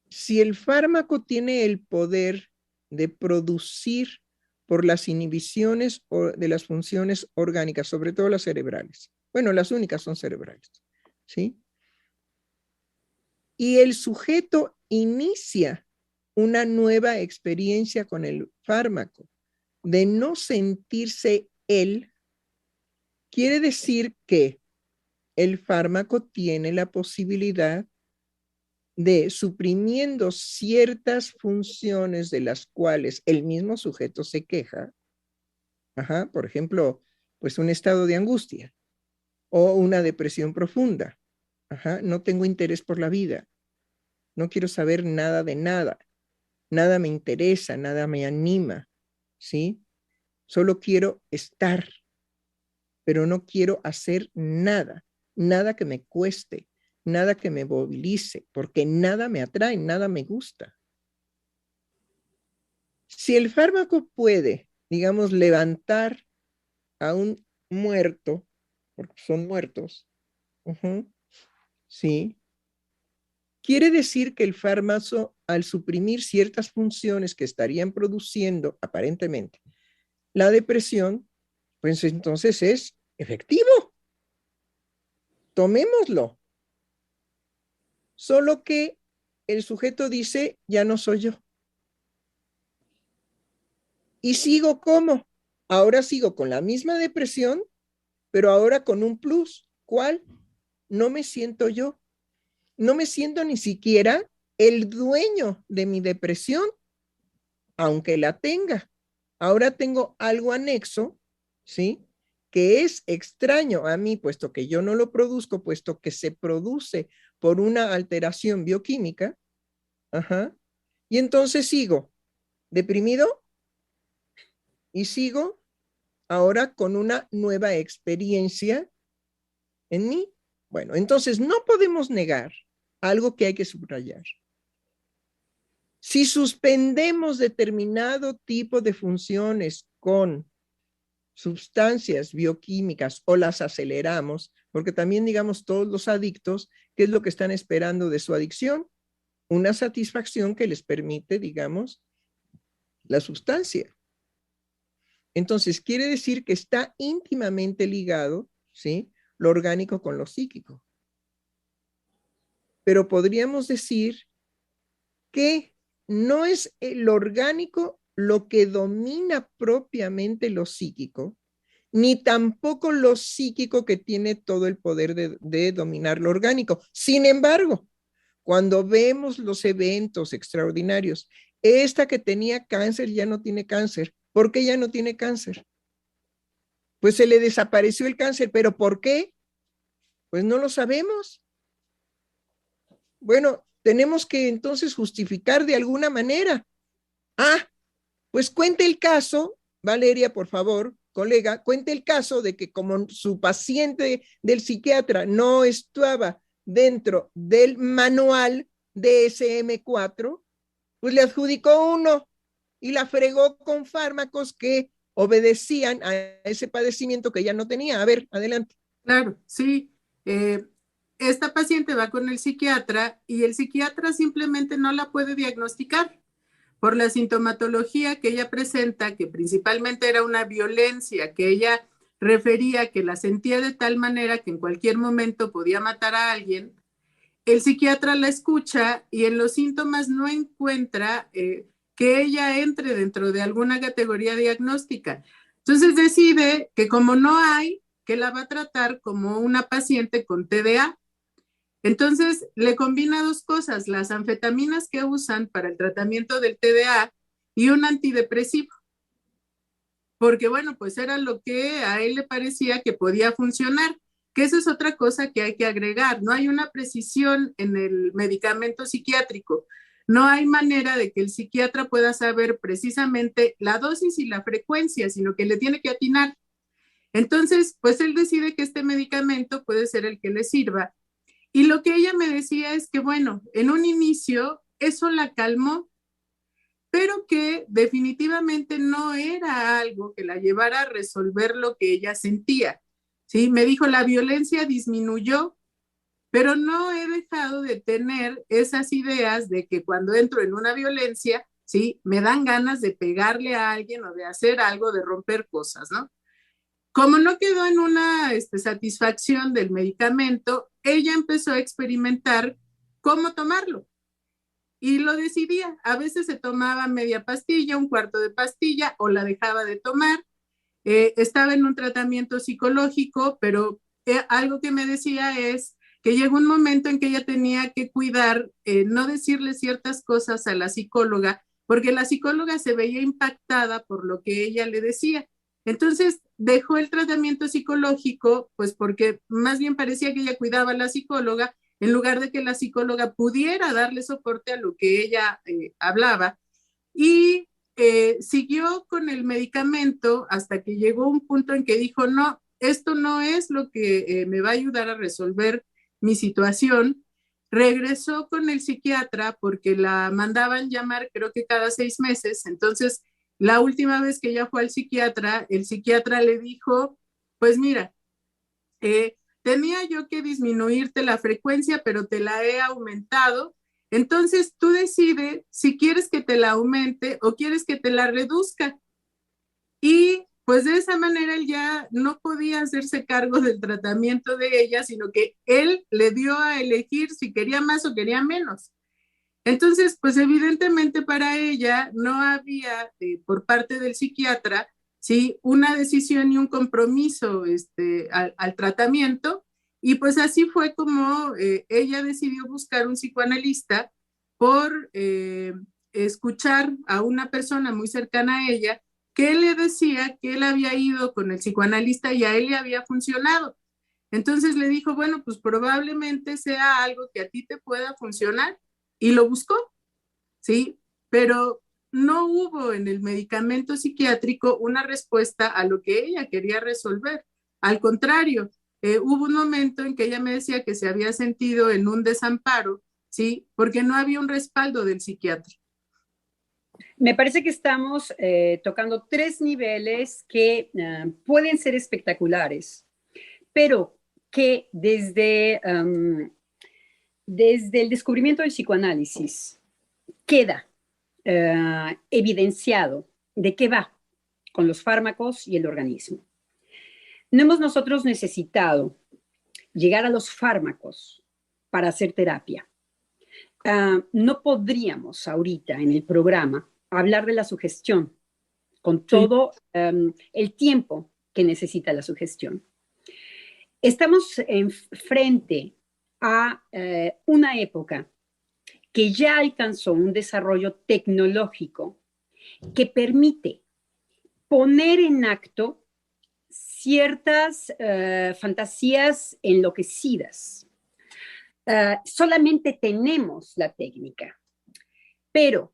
si el fármaco tiene el poder de producir por las inhibiciones de las funciones orgánicas, sobre todo las cerebrales, bueno, las únicas son cerebrales, ¿sí? Y el sujeto inicia una nueva experiencia con el fármaco, de no sentirse él, quiere decir que el fármaco tiene la posibilidad de, suprimiendo ciertas funciones de las cuales el mismo sujeto se queja, por ejemplo, pues un estado de angustia o una depresión profunda, no tengo interés por la vida, no quiero saber nada de nada, nada me interesa, nada me anima, ¿sí? Solo quiero estar, pero no quiero hacer nada, nada que me cueste, nada que me movilice, porque nada me atrae, nada me gusta. Si el fármaco puede, digamos, levantar a un muerto, porque son muertos, ¿sí? Quiere decir que el fármaco, al suprimir ciertas funciones que estarían produciendo, aparentemente, la depresión, pues entonces es efectivo. Tomémoslo. Solo que el sujeto dice, ya no soy yo. Y sigo ¿cómo? Ahora sigo con la misma depresión, pero ahora con un plus. ¿Cuál? No me siento yo. No me siento ni siquiera el dueño de mi depresión, aunque la tenga. Ahora tengo algo anexo, ¿sí? Que es extraño a mí, puesto que yo no lo produzco, puesto que se produce por una alteración bioquímica. Y entonces sigo deprimido y sigo ahora con una nueva experiencia en mí. Bueno, entonces no podemos negar algo que hay que subrayar. Si suspendemos determinado tipo de funciones con sustancias bioquímicas o las aceleramos, porque también digamos todos los adictos, ¿qué es lo que están esperando de su adicción? Una satisfacción que les permite, digamos, la sustancia. Entonces, quiere decir que está íntimamente ligado, ¿sí?, lo orgánico con lo psíquico. Pero podríamos decir que no es lo orgánico lo que domina propiamente lo psíquico, ni tampoco lo psíquico que tiene todo el poder de dominar lo orgánico. Sin embargo, cuando vemos los eventos extraordinarios, esta que tenía cáncer ya no tiene cáncer. ¿Por qué ya no tiene cáncer? Pues se le desapareció el cáncer, ¿pero por qué? Pues no lo sabemos. Bueno, tenemos que entonces justificar de alguna manera. Pues cuente el caso, Valeria, por favor, colega, cuente el caso de que como su paciente del psiquiatra no estaba dentro del manual DSM-4, pues le adjudicó uno y la fregó con fármacos que obedecían a ese padecimiento que ya no tenía. A ver, adelante. Claro, sí. Esta paciente va con el psiquiatra y el psiquiatra simplemente no la puede diagnosticar por la sintomatología que ella presenta, que principalmente era una violencia, que ella refería que la sentía de tal manera que en cualquier momento podía matar a alguien. El psiquiatra la escucha y en los síntomas no encuentra que ella entre dentro de alguna categoría diagnóstica. Entonces decide que como no hay, que la va a tratar como una paciente con TDA. Entonces le combina dos cosas, las anfetaminas que usan para el tratamiento del TDA y un antidepresivo. Porque bueno, pues era lo que a él le parecía que podía funcionar, que esa es otra cosa que hay que agregar. No hay una precisión en el medicamento psiquiátrico. No hay manera de que el psiquiatra pueda saber precisamente la dosis y la frecuencia, sino que le tiene que atinar. Entonces, pues él decide que este medicamento puede ser el que le sirva. Y lo que ella me decía es que, bueno, en un inicio eso la calmó, pero que definitivamente no era algo que la llevara a resolver lo que ella sentía. ¿Sí? Me dijo, la violencia disminuyó, pero no he dejado de tener esas ideas de que cuando entro en una violencia, ¿sí?, me dan ganas de pegarle a alguien o de hacer algo, de romper cosas, ¿no? Como no quedó en una satisfacción del medicamento, ella empezó a experimentar cómo tomarlo. y lo decidía. A veces se tomaba media pastilla, un cuarto de pastilla, o la dejaba de tomar. Estaba en un tratamiento psicológico, pero algo que me decía es que llegó un momento en que ella tenía que cuidar, no decirle ciertas cosas a la psicóloga, porque la psicóloga se veía impactada por lo que ella le decía. Entonces dejó el tratamiento psicológico, pues porque más bien parecía que ella cuidaba a la psicóloga, en lugar de que la psicóloga pudiera darle soporte a lo que ella hablaba. Y siguió con el medicamento hasta que llegó un punto en que dijo, no, esto no es lo que me va a ayudar a resolver mi situación. Regresó con el psiquiatra porque la mandaban llamar creo que cada 6 meses. Entonces, la última vez que ella fue al psiquiatra, el psiquiatra le dijo, pues mira, tenía yo que disminuirte la frecuencia, pero te la he aumentado. Entonces tú decides si quieres que te la aumente o quieres que te la reduzca. Y pues de esa manera él ya no podía hacerse cargo del tratamiento de ella, sino que él le dio a elegir si quería más o quería menos. Entonces, pues evidentemente para ella no había por parte del psiquiatra, ¿sí? Una decisión y un compromiso al tratamiento. Y pues así fue como ella decidió buscar un psicoanalista por escuchar a una persona muy cercana a ella que le decía que él había ido con el psicoanalista y a él le había funcionado. Entonces le dijo, bueno, pues probablemente sea algo que a ti te pueda funcionar, y lo buscó, ¿sí? Pero no hubo en el medicamento psiquiátrico una respuesta a lo que ella quería resolver. Al contrario, hubo un momento en que ella me decía que se había sentido en un desamparo, ¿sí? Porque no había un respaldo del psiquiatra. Me parece que estamos tocando 3 niveles que pueden ser espectaculares, pero que desde el descubrimiento del psicoanálisis queda evidenciado de qué va con los fármacos y el organismo. No hemos nosotros necesitado llegar a los fármacos para hacer terapia. No podríamos ahorita en el programa hablar de la sugestión con todo el tiempo que necesita la sugestión. Estamos frente a una época que ya alcanzó un desarrollo tecnológico que permite poner en acto ciertas fantasías enloquecidas. Solamente tenemos la técnica, pero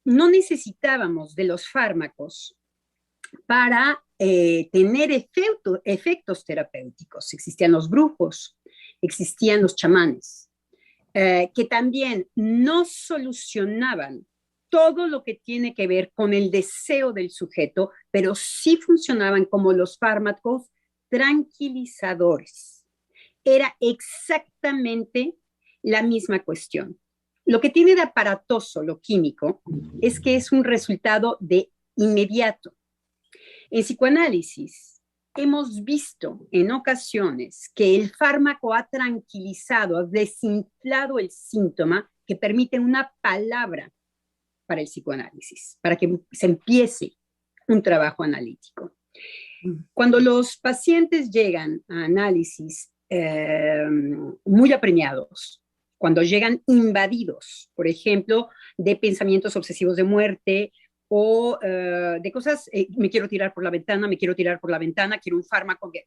no necesitábamos de los fármacos para tener efectos terapéuticos. Existían los brujos, existían los chamanes, que también no solucionaban todo lo que tiene que ver con el deseo del sujeto, pero sí funcionaban como los fármacos tranquilizadores. Era exactamente la misma cuestión. Lo que tiene de aparatoso lo químico es que es un resultado de inmediato. En psicoanálisis hemos visto en ocasiones que el fármaco ha tranquilizado, ha desinflado el síntoma, que permite una palabra para el psicoanálisis, para que se empiece un trabajo analítico. Cuando los pacientes llegan a análisis muy apremiados, cuando llegan invadidos, por ejemplo, de pensamientos obsesivos de muerte o de cosas, me quiero tirar por la ventana, me quiero tirar por la ventana, quiero un fármaco, que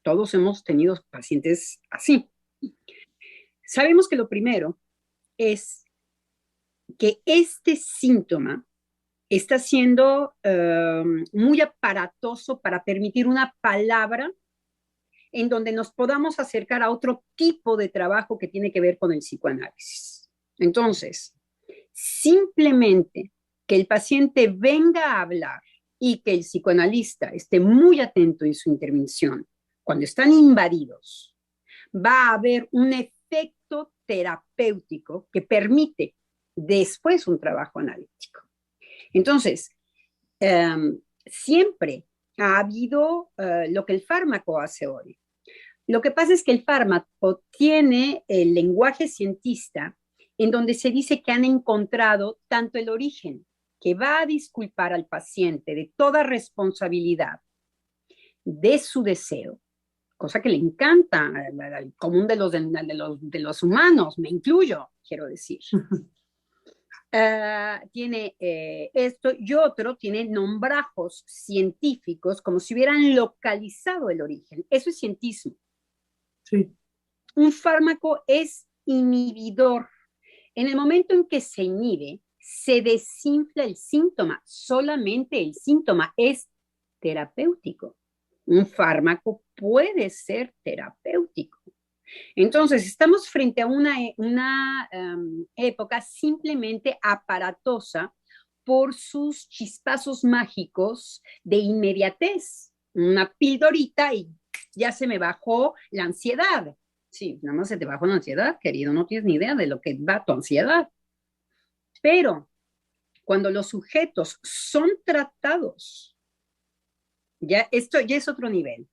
todos hemos tenido pacientes así. Sabemos que lo primero es que este síntoma está siendo muy aparatoso para permitir una palabra en donde nos podamos acercar a otro tipo de trabajo que tiene que ver con el psicoanálisis. Entonces, simplemente que el paciente venga a hablar y que el psicoanalista esté muy atento en su intervención, cuando están invadidos, va a haber un efecto terapéutico que permite después un trabajo analítico. Entonces, siempre ha habido lo que el fármaco hace hoy. Lo que pasa es que el fármaco tiene el lenguaje cientista en donde se dice que han encontrado tanto el origen, que va a disculpar al paciente de toda responsabilidad de su deseo, cosa que le encanta al común de los humanos, me incluyo, quiero decir. Tiene esto y otro, tiene nombrajos científicos como si hubieran localizado el origen. Eso es cientismo. Sí. Un fármaco es inhibidor. En el momento en que se inhibe, se desinfla el síntoma. Solamente el síntoma es terapéutico. Un fármaco puede ser terapéutico. Entonces, estamos frente a una época simplemente aparatosa por sus chispazos mágicos de inmediatez. Una pildorita y ya se me bajó la ansiedad. Sí, nada más se te bajó la ansiedad, querido, no tienes ni idea de lo que va tu ansiedad. Pero cuando los sujetos son tratados, ya esto ya es otro nivel,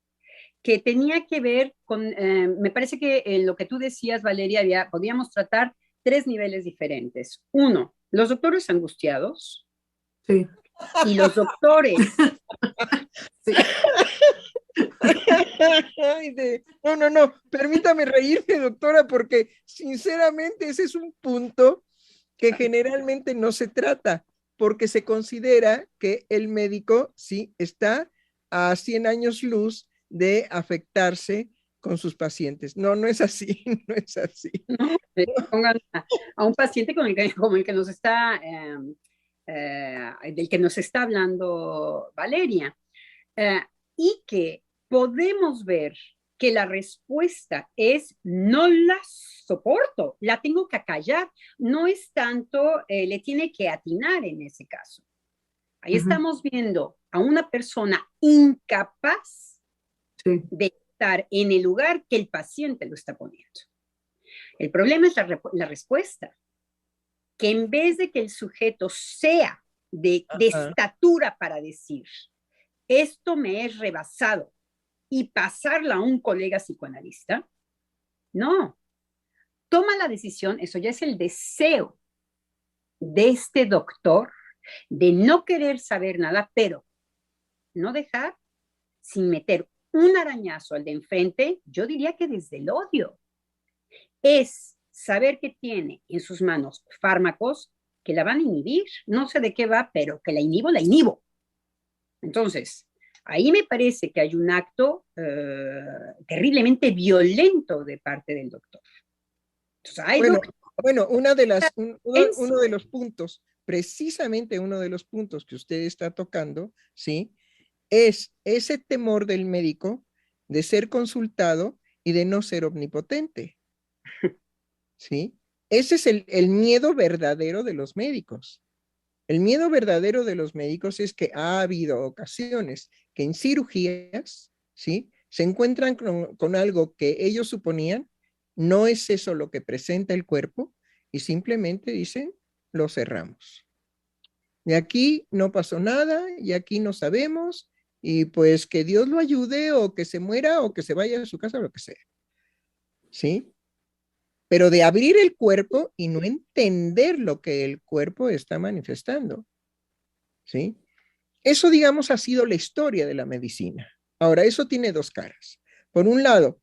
que tenía que ver con, me parece que lo que tú decías, Valeria, podíamos tratar 3 niveles diferentes. Uno, los doctores angustiados. Sí. Y los doctores. Sí. No, permítame reírme, doctora, porque sinceramente ese es un punto que generalmente no se trata, porque se considera que el médico sí está a 100 años luz de afectarse con sus pacientes. No, no es así, no es así. No, pongan a un paciente como el que nos está, del que nos está hablando Valeria, y que podemos ver que la respuesta es no la soporto, la tengo que acallar, no es tanto, le tiene que atinar en ese caso. Ahí estamos viendo a una persona incapaz de estar en el lugar que el paciente lo está poniendo. El problema es la respuesta, que en vez de que el sujeto sea de estatura para decir, esto me es rebasado, y pasarla a un colega psicoanalista, no. Toma la decisión, eso ya es el deseo de este doctor de no querer saber nada, pero no dejar sin meter un arañazo al de enfrente, yo diría que desde el odio. Es saber que tiene en sus manos fármacos que la van a inhibir, no sé de qué va, pero que la inhibo. Entonces, ahí me parece que hay un acto terriblemente violento de parte del doctor. Entonces, bueno, uno de los puntos, precisamente uno de los puntos que usted está tocando, ¿sí? Es ese temor del médico de ser consultado y de no ser omnipotente, ¿sí? Ese es el miedo verdadero de los médicos. El miedo verdadero de los médicos es que ha habido ocasiones que en cirugías, ¿sí? Se encuentran con algo que ellos suponían, no es eso lo que presenta el cuerpo, y simplemente dicen, lo cerramos. Y aquí no pasó nada, y aquí no sabemos, y pues que Dios lo ayude, o que se muera, o que se vaya a su casa, lo que sea. ¿Sí? Pero de abrir el cuerpo y no entender lo que el cuerpo está manifestando. ¿Sí? Eso, digamos, ha sido la historia de la medicina. Ahora, eso tiene dos caras. Por un lado,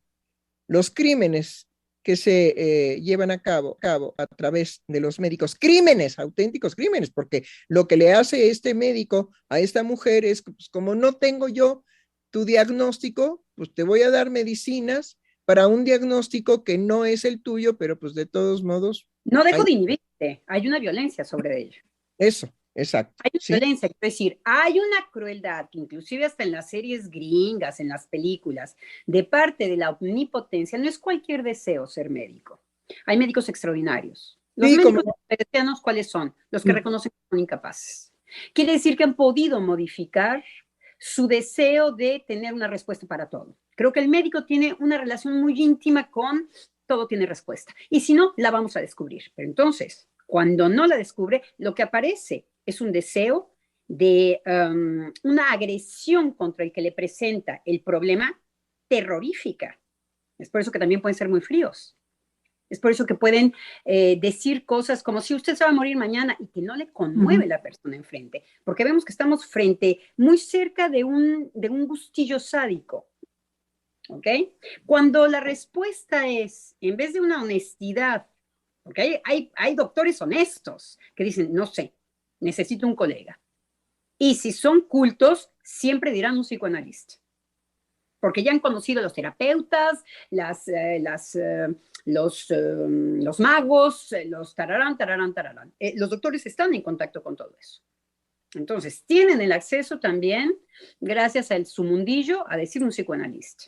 los crímenes que se llevan a cabo a través de los médicos, crímenes, auténticos crímenes, porque lo que le hace este médico a esta mujer es, pues, como no tengo yo tu diagnóstico, pues te voy a dar medicinas para un diagnóstico que no es el tuyo, pero pues de todos modos. No dejo de inhibirte, hay una violencia sobre ello. Eso, exacto. Hay una violencia, es decir, hay una crueldad que inclusive hasta en las series gringas, en las películas, de parte de la omnipotencia, no es cualquier deseo ser médico. Hay médicos extraordinarios. Los médicos cristianos, ¿cuáles son? Los que reconocen que son incapaces. Quiere decir que han podido modificar su deseo de tener una respuesta para todo. Creo que el médico tiene una relación muy íntima con todo tiene respuesta. Y si no, la vamos a descubrir. Pero entonces, cuando no la descubre, lo que aparece es un deseo de una agresión contra el que le presenta el problema terrorífica. Es por eso que también pueden ser muy fríos. Es por eso que pueden decir cosas como si usted se va a morir mañana y que no le conmueve la persona enfrente, porque vemos que estamos muy cerca de un gustillo sádico. ¿Ok? Cuando la respuesta es, en vez de una honestidad, porque hay doctores honestos que dicen, no sé, necesito un colega. Y si son cultos, siempre dirán un psicoanalista. Porque ya han conocido a los terapeutas, los magos, los tararán, tararán, tararán. Los doctores están en contacto con todo eso. Entonces, tienen el acceso también, gracias a su mundillo, a decir un psicoanalista.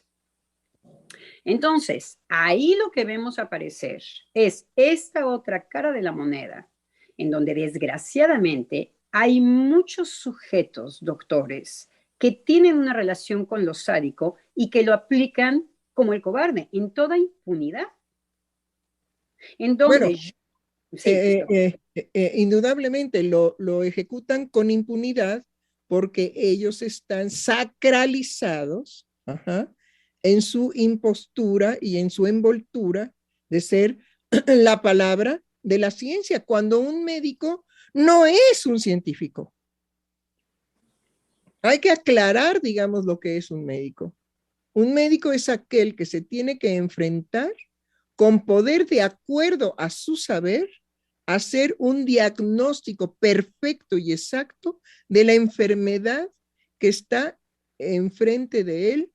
Entonces, ahí lo que vemos aparecer es esta otra cara de la moneda, en donde desgraciadamente hay muchos sujetos, doctores, que tienen una relación con lo sádico y que lo aplican como el cobarde, en toda impunidad. En donde Bueno, indudablemente lo ejecutan con impunidad porque ellos están sacralizados, en su impostura y en su envoltura de ser la palabra de la ciencia, cuando un médico no es un científico. Hay que aclarar, digamos, lo que es un médico. Un médico es aquel que se tiene que enfrentar con poder, de acuerdo a su saber, hacer un diagnóstico perfecto y exacto de la enfermedad que está enfrente de él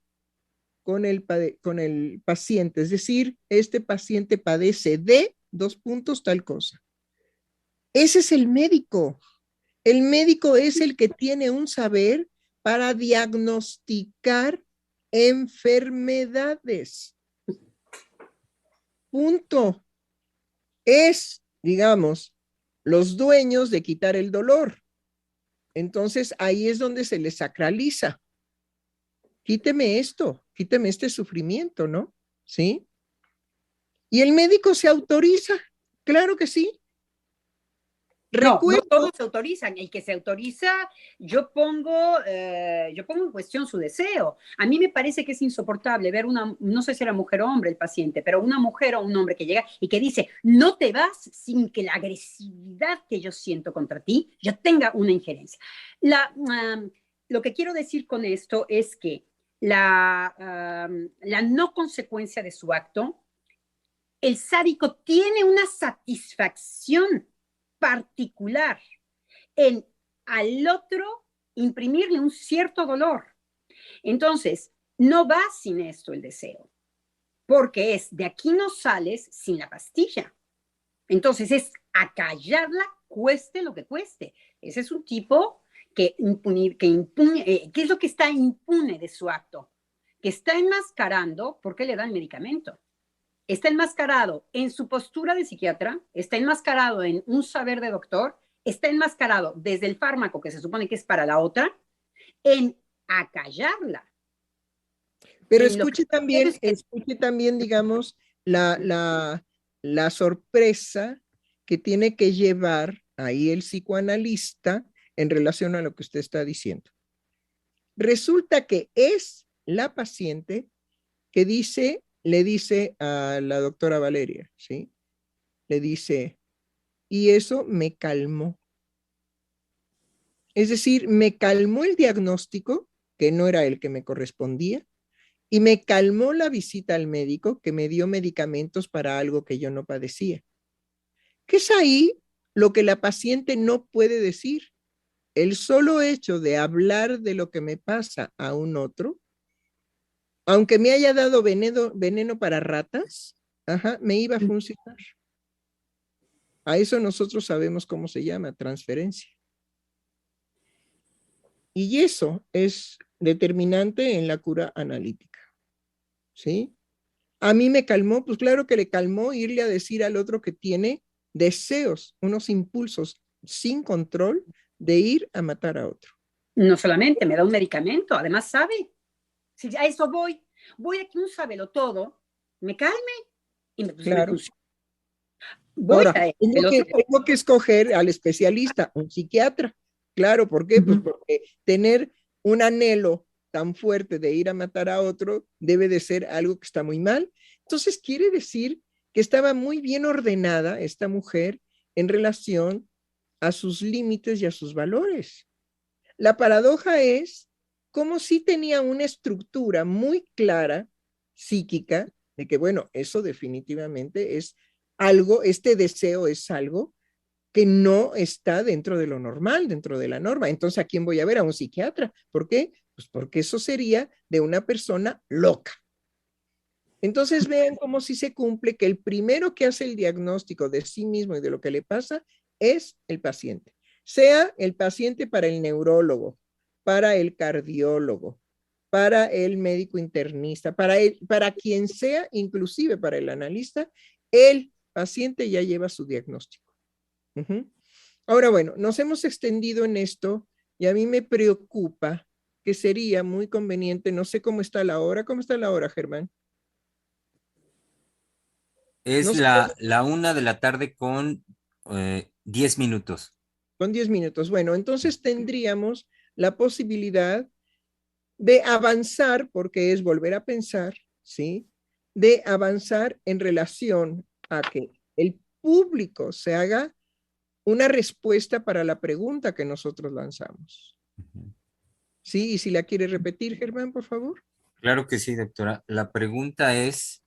con el paciente. Es decir, este paciente padece de tal cosa. Ese es el médico. El médico es el que tiene un saber para diagnosticar enfermedades. Punto. Es, digamos, los dueños de quitar el dolor. Entonces, ahí es donde se les sacraliza. Quíteme esto, quíteme este sufrimiento, ¿no? ¿Sí? Y el médico se autoriza, claro que sí. No todos se autorizan. El que se autoriza, yo pongo en cuestión su deseo. A mí me parece que es insoportable ver no sé si era mujer o hombre el paciente, pero una mujer o un hombre que llega y que dice, no te vas sin que la agresividad que yo siento contra ti, yo tenga una injerencia. Lo que quiero decir con esto es que la no consecuencia de su acto, el sádico tiene una satisfacción particular en al otro imprimirle un cierto dolor. Entonces, no va sin esto el deseo, porque es de aquí no sales sin la pastilla. Entonces, es acallarla, cueste lo que cueste. Ese es un tipo que ¿qué es lo que está impune de su acto? Que está enmascarando porque le dan medicamento. Está enmascarado en su postura de psiquiatra, está enmascarado en un saber de doctor, está enmascarado desde el fármaco que se supone que es para la otra, en acallarla. Pero escuche también, digamos, la sorpresa que tiene que llevar ahí el psicoanalista en relación a lo que usted está diciendo. Resulta que es la paciente que le dice a la doctora Valeria, ¿sí? Le dice, y eso me calmó. Es decir, me calmó el diagnóstico, que no era el que me correspondía, y me calmó la visita al médico, que me dio medicamentos para algo que yo no padecía. ¿Qué es ahí lo que la paciente no puede decir? El solo hecho de hablar de lo que me pasa a un otro, aunque me haya dado veneno para ratas, me iba a funcionar. A eso nosotros sabemos cómo se llama, transferencia. Y eso es determinante en la cura analítica. ¿Sí? A mí me calmó, pues claro que le calmó irle a decir al otro que tiene deseos, unos impulsos sin control de ir a matar a otro. No solamente me da un medicamento, además sabe. Si a eso voy a que un sábelo todo, me calme y me claro. Voy Ahora, tengo que escoger al especialista, un psiquiatra. Claro, ¿por qué? Pues porque tener un anhelo tan fuerte de ir a matar a otro debe de ser algo que está muy mal. Entonces quiere decir que estaba muy bien ordenada esta mujer en relación a sus límites y a sus valores. La paradoja es como si tenía una estructura muy clara, psíquica, de que, bueno, eso definitivamente es algo, este deseo es algo que no está dentro de lo normal, dentro de la norma. Entonces, ¿a quién voy a ver? A un psiquiatra. ¿Por qué? Pues porque eso sería de una persona loca. Entonces, vean cómo si se cumple que el primero que hace el diagnóstico de sí mismo y de lo que le pasa es el paciente. Sea el paciente para el neurólogo, para el cardiólogo, para el médico internista, para quien sea, inclusive para el analista, el paciente ya lleva su diagnóstico. Ahora, bueno, nos hemos extendido en esto y a mí me preocupa que sería muy conveniente, no sé cómo está la hora. ¿Cómo está la hora, Germán? Es No sé, la 1 de la tarde con 10 minutos. con 10 minutos. Bueno, entonces tendríamos la posibilidad de avanzar, porque es volver a pensar, ¿sí? De avanzar en relación a que el público se haga una respuesta para la pregunta que nosotros lanzamos. ¿Sí? Y si la quiere repetir, Germán, por favor. Claro que sí, doctora. La pregunta es,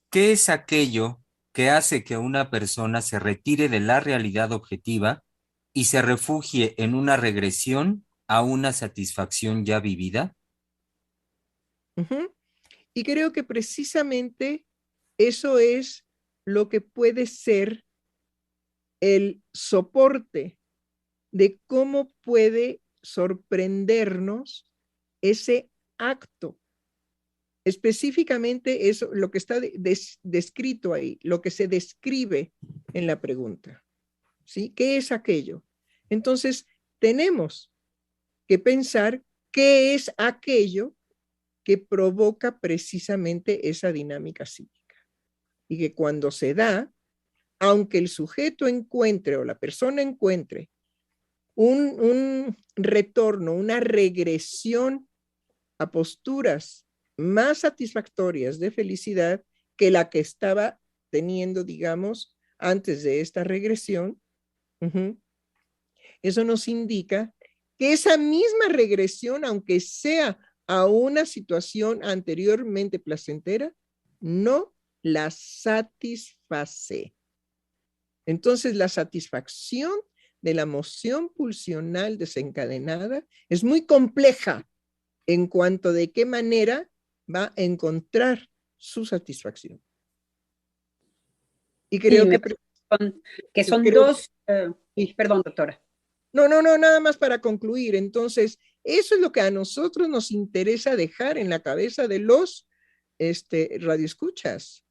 ¿qué es aquello que hace que una persona se retire de la realidad objetiva y se refugie en una regresión a una satisfacción ya vivida? Y creo que precisamente eso es lo que puede ser el soporte de cómo puede sorprendernos ese acto. Específicamente eso, lo que está descrito ahí, lo que se describe en la pregunta. ¿Sí? ¿Qué es aquello? Entonces, tenemos que pensar qué es aquello que provoca precisamente esa dinámica psíquica. Y que cuando se da, aunque el sujeto encuentre o la persona encuentre un retorno, una regresión a posturas más satisfactorias de felicidad que la que estaba teniendo, digamos, antes de esta regresión, eso nos indica que esa misma regresión, aunque sea a una situación anteriormente placentera, no la satisface. Entonces, la satisfacción de la emoción pulsional desencadenada es muy compleja en cuanto de qué manera va a encontrar su satisfacción. Y creo sí, que son dos, perdón, doctora. No, nada más para concluir. Entonces, eso es lo que a nosotros nos interesa dejar en la cabeza de los radioescuchas.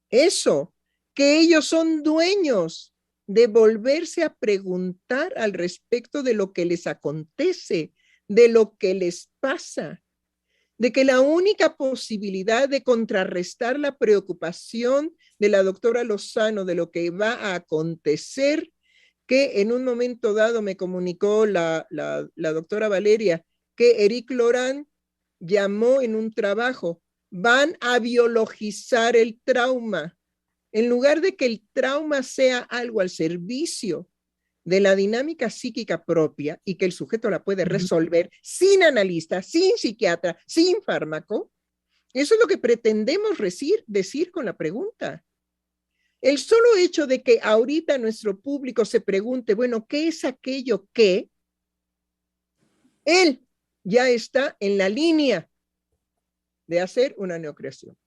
Eso, que ellos son dueños de volverse a preguntar al respecto de lo que les acontece, de lo que les pasa, de que la única posibilidad de contrarrestar la preocupación de la doctora Lozano de lo que va a acontecer, que en un momento dado me comunicó la doctora Valeria, que Eric Laurent llamó en un trabajo, van a biologizar el trauma. En lugar de que el trauma sea algo al servicio de la dinámica psíquica propia y que el sujeto la puede resolver sin analista, sin psiquiatra, sin fármaco, eso es lo que pretendemos decir con la pregunta. El solo hecho de que ahorita nuestro público se pregunte, bueno, ¿qué es aquello que? Él ya está en la línea de hacer una neocreación.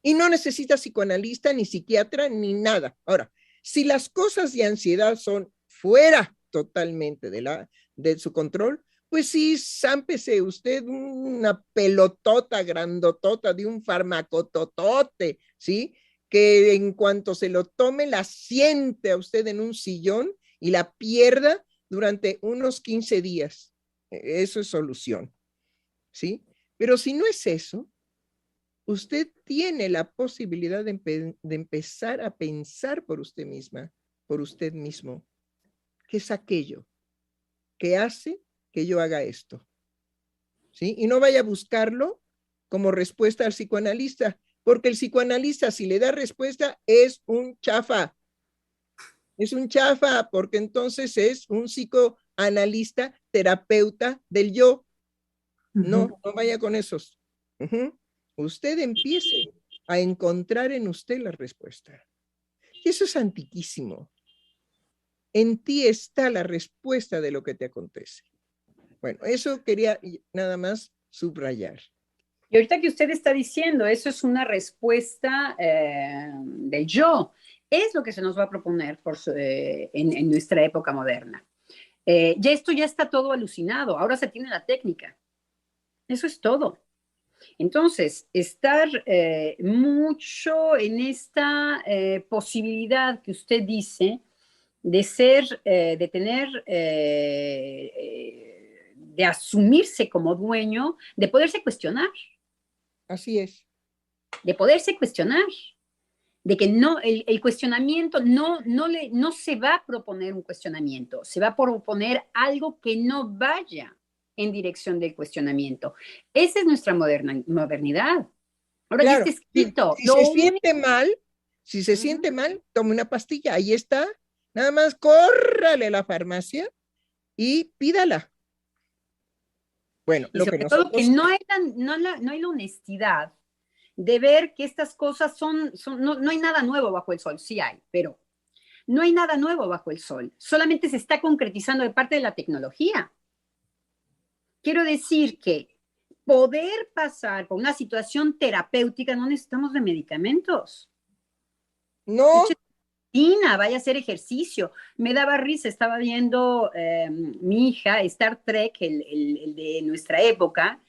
Y no necesita psicoanalista, ni psiquiatra, ni nada. Ahora, si las cosas de ansiedad son fuera totalmente de su control, pues sí, zámpese usted una pelotota grandotota de un farmacototote, ¿sí? Que en cuanto se lo tome, la siente a usted en un sillón y la pierda durante unos 15 días. Eso es solución, ¿sí? Pero si no es eso, usted tiene la posibilidad de empezar a pensar por usted misma, por usted mismo. ¿Qué es aquello que hace que yo haga esto? ¿Sí? Y no vaya a buscarlo como respuesta al psicoanalista. porque el psicoanalista, si le da respuesta, es un chafa. Es un chafa, porque entonces es un psicoanalista, terapeuta del yo. No, no vaya con esos. Usted empiece a encontrar en usted la respuesta. Y eso es antiquísimo. En ti está la respuesta de lo que te acontece. Bueno, eso quería nada más subrayar. Y ahorita que usted está diciendo, eso es una respuesta del yo. Es lo que se nos va a proponer en nuestra época moderna. Ya esto ya está todo alucinado. Ahora se tiene la técnica. Eso es todo. Entonces, estar mucho en esta posibilidad que usted dice de ser, de tener, de asumirse como dueño, de poderse cuestionar. Así es. De poderse cuestionar. De que no, el cuestionamiento no se va a proponer un cuestionamiento, se va a proponer algo que no vaya en dirección del cuestionamiento. Esa es nuestra modernidad. Ahora ya está escrito. Si se siente mal, tome una pastilla, ahí está. Nada más córrale a la farmacia y pídala. Bueno, y sobre todo que no hay la honestidad de ver que estas cosas no hay nada nuevo bajo el sol. Sí hay, pero no hay nada nuevo bajo el sol. Solamente se está concretizando de parte de la tecnología. Quiero decir que poder pasar por una situación terapéutica no necesitamos de medicamentos. No. Vaya a hacer ejercicio. Me daba risa, estaba viendo mi hija Star Trek, el de nuestra época,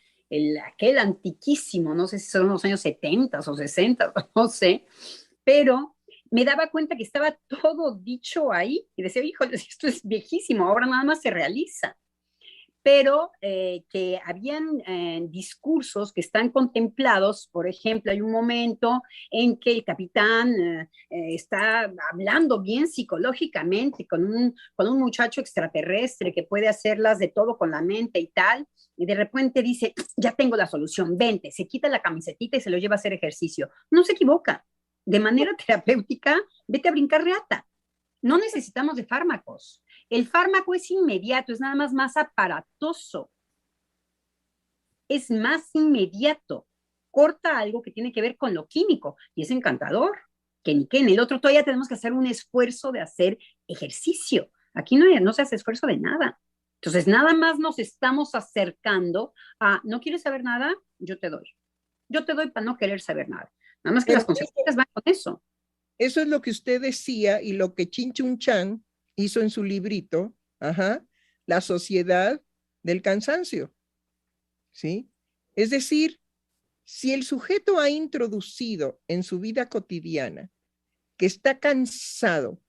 aquel antiquísimo, no sé si son los años 70 o 60, no sé, pero me daba cuenta que estaba todo dicho ahí y decía, híjole, esto es viejísimo, ahora nada más se realiza. Pero que habían discursos que están contemplados. Por ejemplo, hay un momento en que el capitán está hablando bien psicológicamente con un muchacho extraterrestre que puede hacerlas de todo con la mente y tal, y de repente dice, ya tengo la solución, vente, se quita la camisetita y se lo lleva a hacer ejercicio. No se equivoca. De manera terapéutica, vete a brincar reata. No necesitamos de fármacos. El fármaco es inmediato, es nada más aparatoso. Es más inmediato. Corta algo que tiene que ver con lo químico y es encantador. Que ni que en el otro todavía tenemos que hacer un esfuerzo de hacer ejercicio. Aquí no se hace esfuerzo de nada. Entonces, nada más nos estamos acercando a, ¿no quieres saber nada? Yo te doy. Yo te doy para no querer saber nada. Nada más que las consecuencias van con eso. Eso es lo que usted decía y lo que Chin Chun Chan hizo en su librito, La sociedad del cansancio. ¿Sí? Es decir, si el sujeto ha introducido en su vida cotidiana que está cansado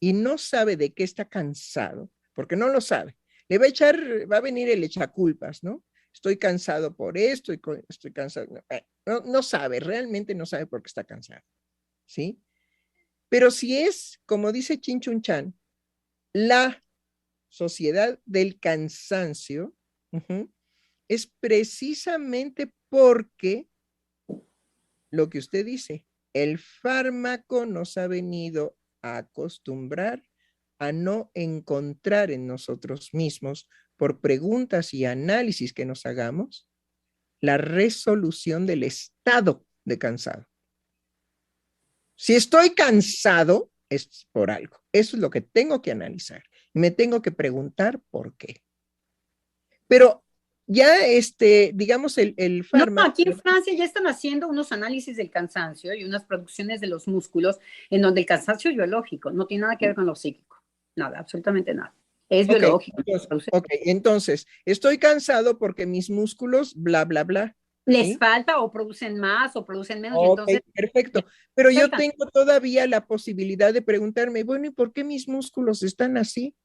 y no sabe de qué está cansado, porque no lo sabe, va a venir el echaculpas, ¿no? Estoy cansado por esto, estoy cansado. No sabe, realmente no sabe por qué está cansado. ¿Sí? Pero si es, como dice Chin Chun Chan, la sociedad del cansancio, es precisamente porque lo que usted dice, el fármaco nos ha venido a acostumbrar a no encontrar en nosotros mismos, por preguntas y análisis que nos hagamos, la resolución del estado de cansado. Si estoy cansado, es por algo. Eso es lo que tengo que analizar. Me tengo que preguntar por qué. Pero ya, digamos, el fármaco... No, aquí en Francia ya están haciendo unos análisis del cansancio y unas producciones de los músculos en donde el cansancio es biológico, no tiene nada que ver con lo psíquico. Nada, absolutamente nada. Es biológico. Entonces, estoy cansado porque mis músculos, bla, bla, bla. Les falta o producen más o producen menos. Okay, y entonces, perfecto. Pero yo tengo todavía la posibilidad de preguntarme, bueno, ¿y por qué mis músculos están así?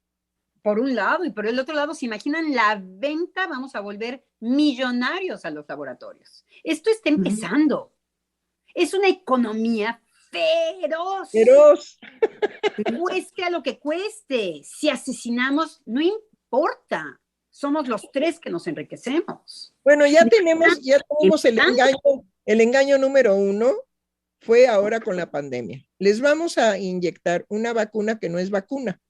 Por un lado, y por el otro lado, ¿se imaginan la venta? Vamos a volver millonarios a los laboratorios. Esto está empezando. Es una economía feroz. Feroz. Cueste a lo que cueste. Si asesinamos, no importa. Somos los tres que nos enriquecemos. Bueno, ya tenemos el engaño El engaño número 1 fue ahora con la pandemia. Les vamos a inyectar una vacuna que no es vacuna.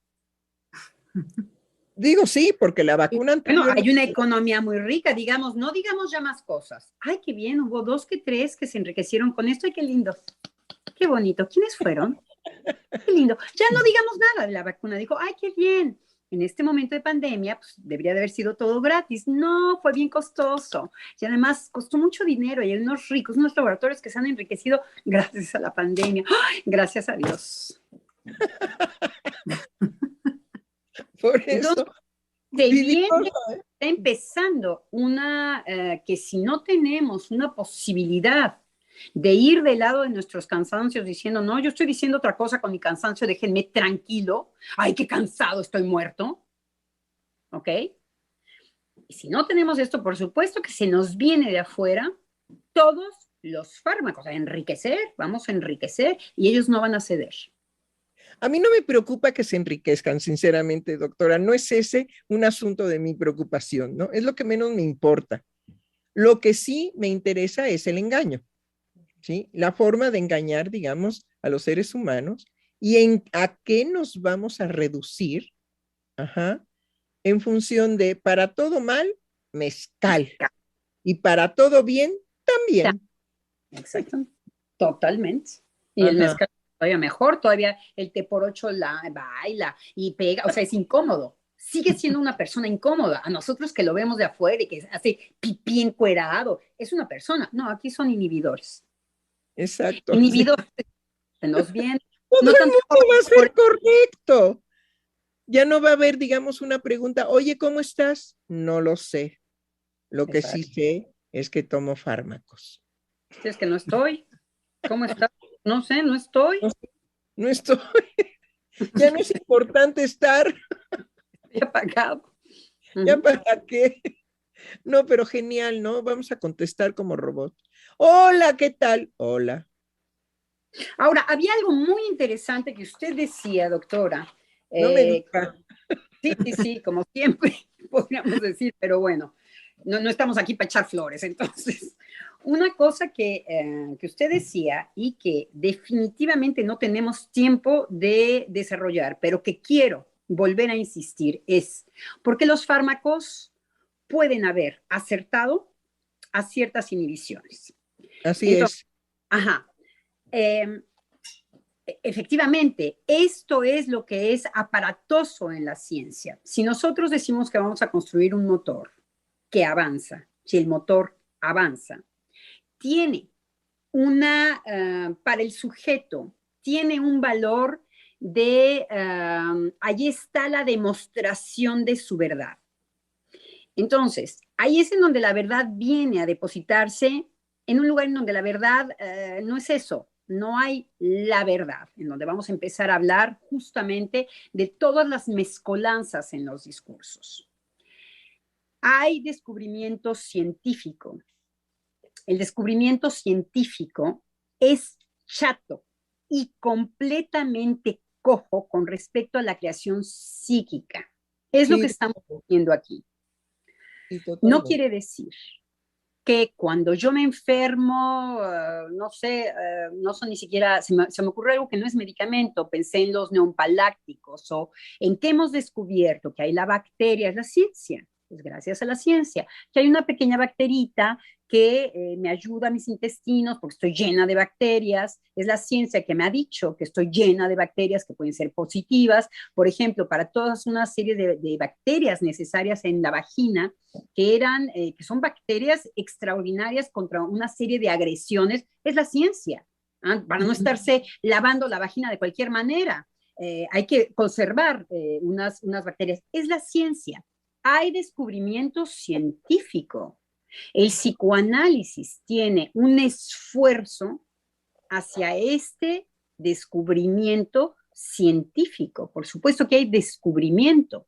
Digo sí, porque la vacuna Bueno, anterior... hay una economía muy rica, digamos, no digamos ya más cosas. Ay, qué bien, hubo 2 que 3 que se enriquecieron con esto, ay, qué lindo, qué bonito. ¿Quiénes fueron? Qué lindo. Ya no digamos nada de la vacuna, dijo, ay, qué bien. En este momento de pandemia, pues debería de haber sido todo gratis. No, fue bien costoso. Y además costó mucho dinero y hay unos ricos, unos laboratorios que se han enriquecido gracias a la pandemia. ¡Ay! Gracias a Dios. Por Entonces, eso se vivimos... viene, está empezando una, que si no tenemos una posibilidad de ir del lado de nuestros cansancios diciendo, no, yo estoy diciendo otra cosa con mi cansancio, déjenme tranquilo, ay, qué cansado, estoy muerto, ¿ok? Y si no tenemos esto, por supuesto que se nos viene de afuera todos los fármacos a enriquecer, vamos a enriquecer y ellos no van a ceder. A mí no me preocupa que se enriquezcan, sinceramente, doctora. No es ese un asunto de mi preocupación, ¿no? Es lo que menos me importa. Lo que sí me interesa es el engaño, ¿sí? La forma de engañar, digamos, a los seres humanos y a qué nos vamos a reducir, ajá, en función de para todo mal, mezcal, y para todo bien, también. Exacto, totalmente. Y el Ajá. mezcal todavía mejor, todavía el té por ocho la baila y pega, o sea, es incómodo. Sigue siendo una persona incómoda. A nosotros que lo vemos de afuera y que hace pipí encuerado, es una persona. No, aquí son inhibidores. Exacto. Sí. Inhibidores, se nos viene. Todo No el tanto mundo va a por ser correcto. Ya no va a haber, digamos, una pregunta, oye, ¿cómo estás? No lo sé. Lo que sí sé es que tomo fármacos. si es que no estoy. ¿Cómo está? No sé, no estoy. No, no estoy. Ya no es importante estar. Estoy apagado. ¿Ya para qué? No, pero genial, ¿no? Vamos a contestar como robot. Hola, ¿qué tal? Hola. Ahora, había algo muy interesante que usted decía, doctora. No me diga. Sí, sí, sí, como siempre, podríamos decir, pero bueno, no estamos aquí para echar flores. Entonces, una cosa que usted decía y que definitivamente no tenemos tiempo de desarrollar, pero que quiero volver a insistir, es porque los fármacos pueden haber acertado a ciertas inhibiciones. Así Entonces, es. ajá. Eh, Efectivamente, esto es lo que es aparatoso en la ciencia. Si nosotros decimos que vamos a construir un motor que avanza, si el motor avanza, tiene para el sujeto, tiene un valor de, ahí está la demostración de su verdad. Entonces, ahí es en donde la verdad viene a depositarse, en un lugar en donde la verdad no es eso, no hay la verdad, en donde vamos a empezar a hablar justamente de todas las mezcolanzas en los discursos. Hay descubrimiento científico. El descubrimiento científico es chato y completamente cojo con respecto a la creación psíquica. Es lo Sí, que estamos viendo aquí. sí, No totalmente. quiere decir que cuando yo me enfermo, no sé, no son ni siquiera, se me ocurre algo que no es medicamento, pensé en los neompalácticos o en qué hemos descubierto que hay la bacteria, es la ciencia, es gracias a la ciencia, que hay una pequeña bacterita que me ayuda a mis intestinos porque estoy llena de bacterias, es la ciencia que me ha dicho que estoy llena de bacterias que pueden ser positivas, por ejemplo, para todas una serie de bacterias necesarias en la vagina, que son bacterias extraordinarias contra una serie de agresiones, es la ciencia, para no estarse lavando la vagina de cualquier manera. Hay que conservar unas bacterias. Es la ciencia. Hay descubrimiento científico. El psicoanálisis tiene un esfuerzo hacia este descubrimiento científico. Por supuesto que hay descubrimiento.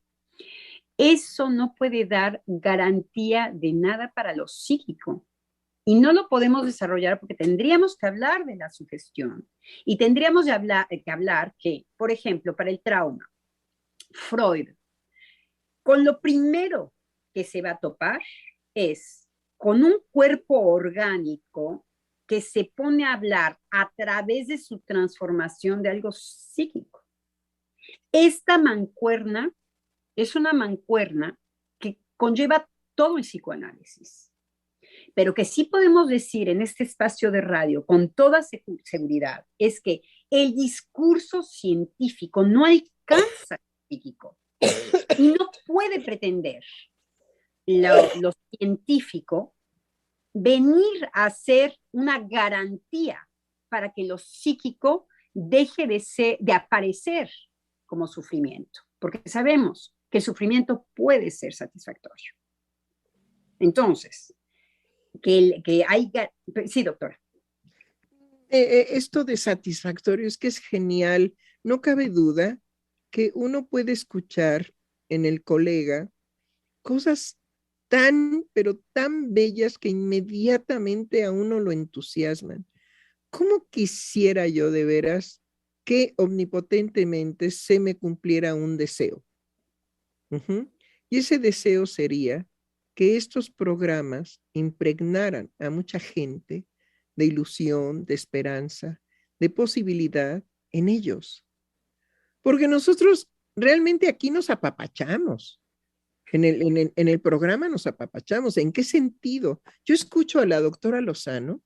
Eso no puede dar garantía de nada para lo psíquico. Y no lo podemos desarrollar porque tendríamos que hablar de la sugestión. Y tendríamos que hablar que, por ejemplo, para el trauma, Freud, con lo primero que se va a topar es con un cuerpo orgánico que se pone a hablar a través de su transformación de algo psíquico. Esta mancuerna es una mancuerna que conlleva todo el psicoanálisis, pero que sí podemos decir en este espacio de radio con toda seguridad es que el discurso científico no alcanza al psíquico y no puede pretender lo científico venir a ser una garantía para que lo psíquico deje de aparecer como sufrimiento, porque sabemos que el sufrimiento puede ser satisfactorio. Entonces, que hay... Sí, doctora. Esto de satisfactorio es que es genial. No cabe duda que uno puede escuchar en el colega cosas tan, pero tan bellas que inmediatamente a uno lo entusiasman. ¿Cómo quisiera yo de veras que omnipotentemente se me cumpliera un deseo? Y ese deseo sería que estos programas impregnaran a mucha gente de ilusión, de esperanza, de posibilidad en ellos. Porque nosotros realmente aquí nos apapachamos. En el programa nos apapachamos. ¿En qué sentido? Yo escucho a la doctora Lozano,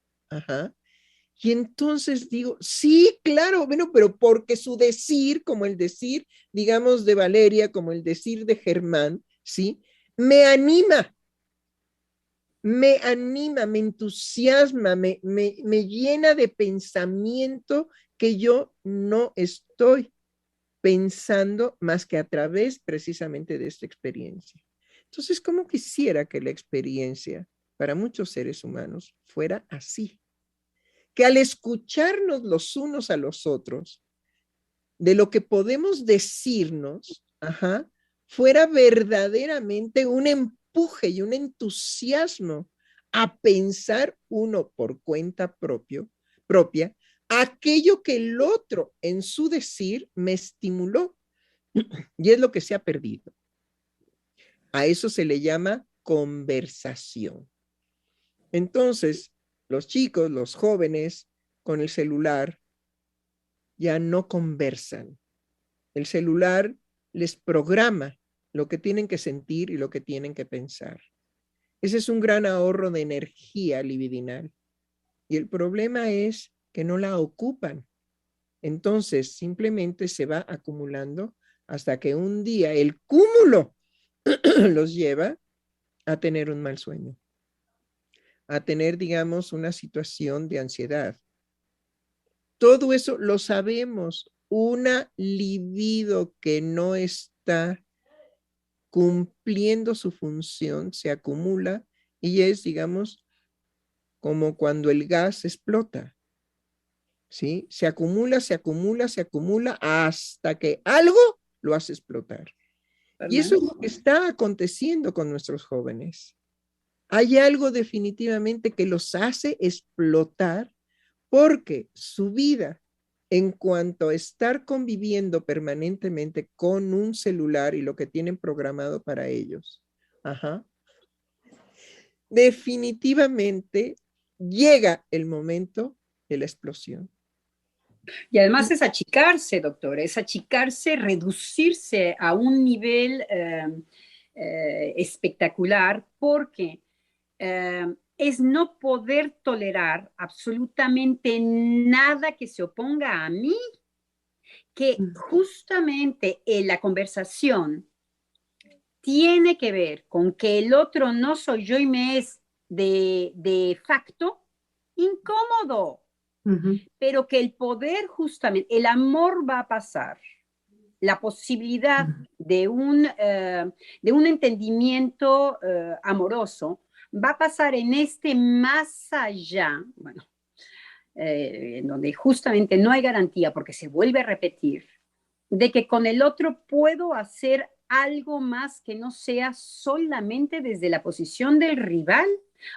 y entonces digo, sí, claro, bueno, pero porque su decir, como el decir, digamos, de Valeria, como el decir de Germán, ¿sí? Me anima, me entusiasma, me llena de pensamiento que yo no estoy pensando más que a través precisamente de esta experiencia. Entonces, ¿cómo quisiera que la experiencia para muchos seres humanos fuera así? Que al escucharnos los unos a los otros, de lo que podemos decirnos, fuera verdaderamente un empuje y un entusiasmo a pensar uno por cuenta propia aquello que el otro en su decir me estimuló. Y es lo que se ha perdido. A eso se le llama conversación. Entonces, los chicos, los jóvenes, con el celular, ya no conversan. El celular les programa lo que tienen que sentir y lo que tienen que pensar. Ese es un gran ahorro de energía libidinal. Y el problema es que no la ocupan. Entonces, simplemente se va acumulando hasta que un día el cúmulo los lleva a tener un mal sueño, a tener, digamos, una situación de ansiedad. Todo eso lo sabemos. Una libido que no está cumpliendo su función se acumula y es, digamos, como cuando el gas explota. ¿Sí? Se acumula, se acumula, se acumula hasta que algo lo hace explotar. Y eso es lo que está aconteciendo con nuestros jóvenes. Hay algo definitivamente que los hace explotar porque su vida, en cuanto a estar conviviendo permanentemente con un celular y lo que tienen programado para ellos, definitivamente llega el momento de la explosión. Y además es achicarse, doctor, es achicarse, reducirse a un nivel espectacular porque es no poder tolerar absolutamente nada que se oponga a mí, que justamente la conversación tiene que ver con que el otro no soy yo y me es de facto incómodo. Pero que el poder justamente, el amor va a pasar, la posibilidad de un entendimiento amoroso va a pasar en este más allá, bueno, en donde justamente no hay garantía porque se vuelve a repetir, de que con el otro puedo hacer algo más que no sea solamente desde la posición del rival.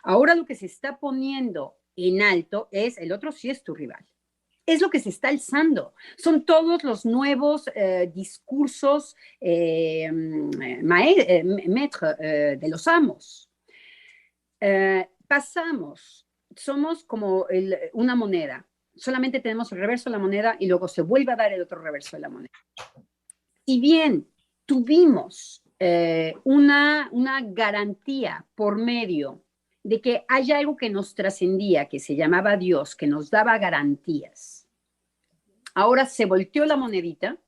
Ahora lo que se está poniendo en alto es el otro sí es tu rival. Es lo que se está alzando. Son todos los nuevos discursos maîtres de los amos. Pasamos somos como una moneda. Solamente tenemos el reverso de la moneda y luego se vuelve a dar el otro reverso de la moneda. Si bien tuvimos una garantía por medio de que haya algo que nos trascendía, que se llamaba Dios, que nos daba garantías, ahora se volteó la monedita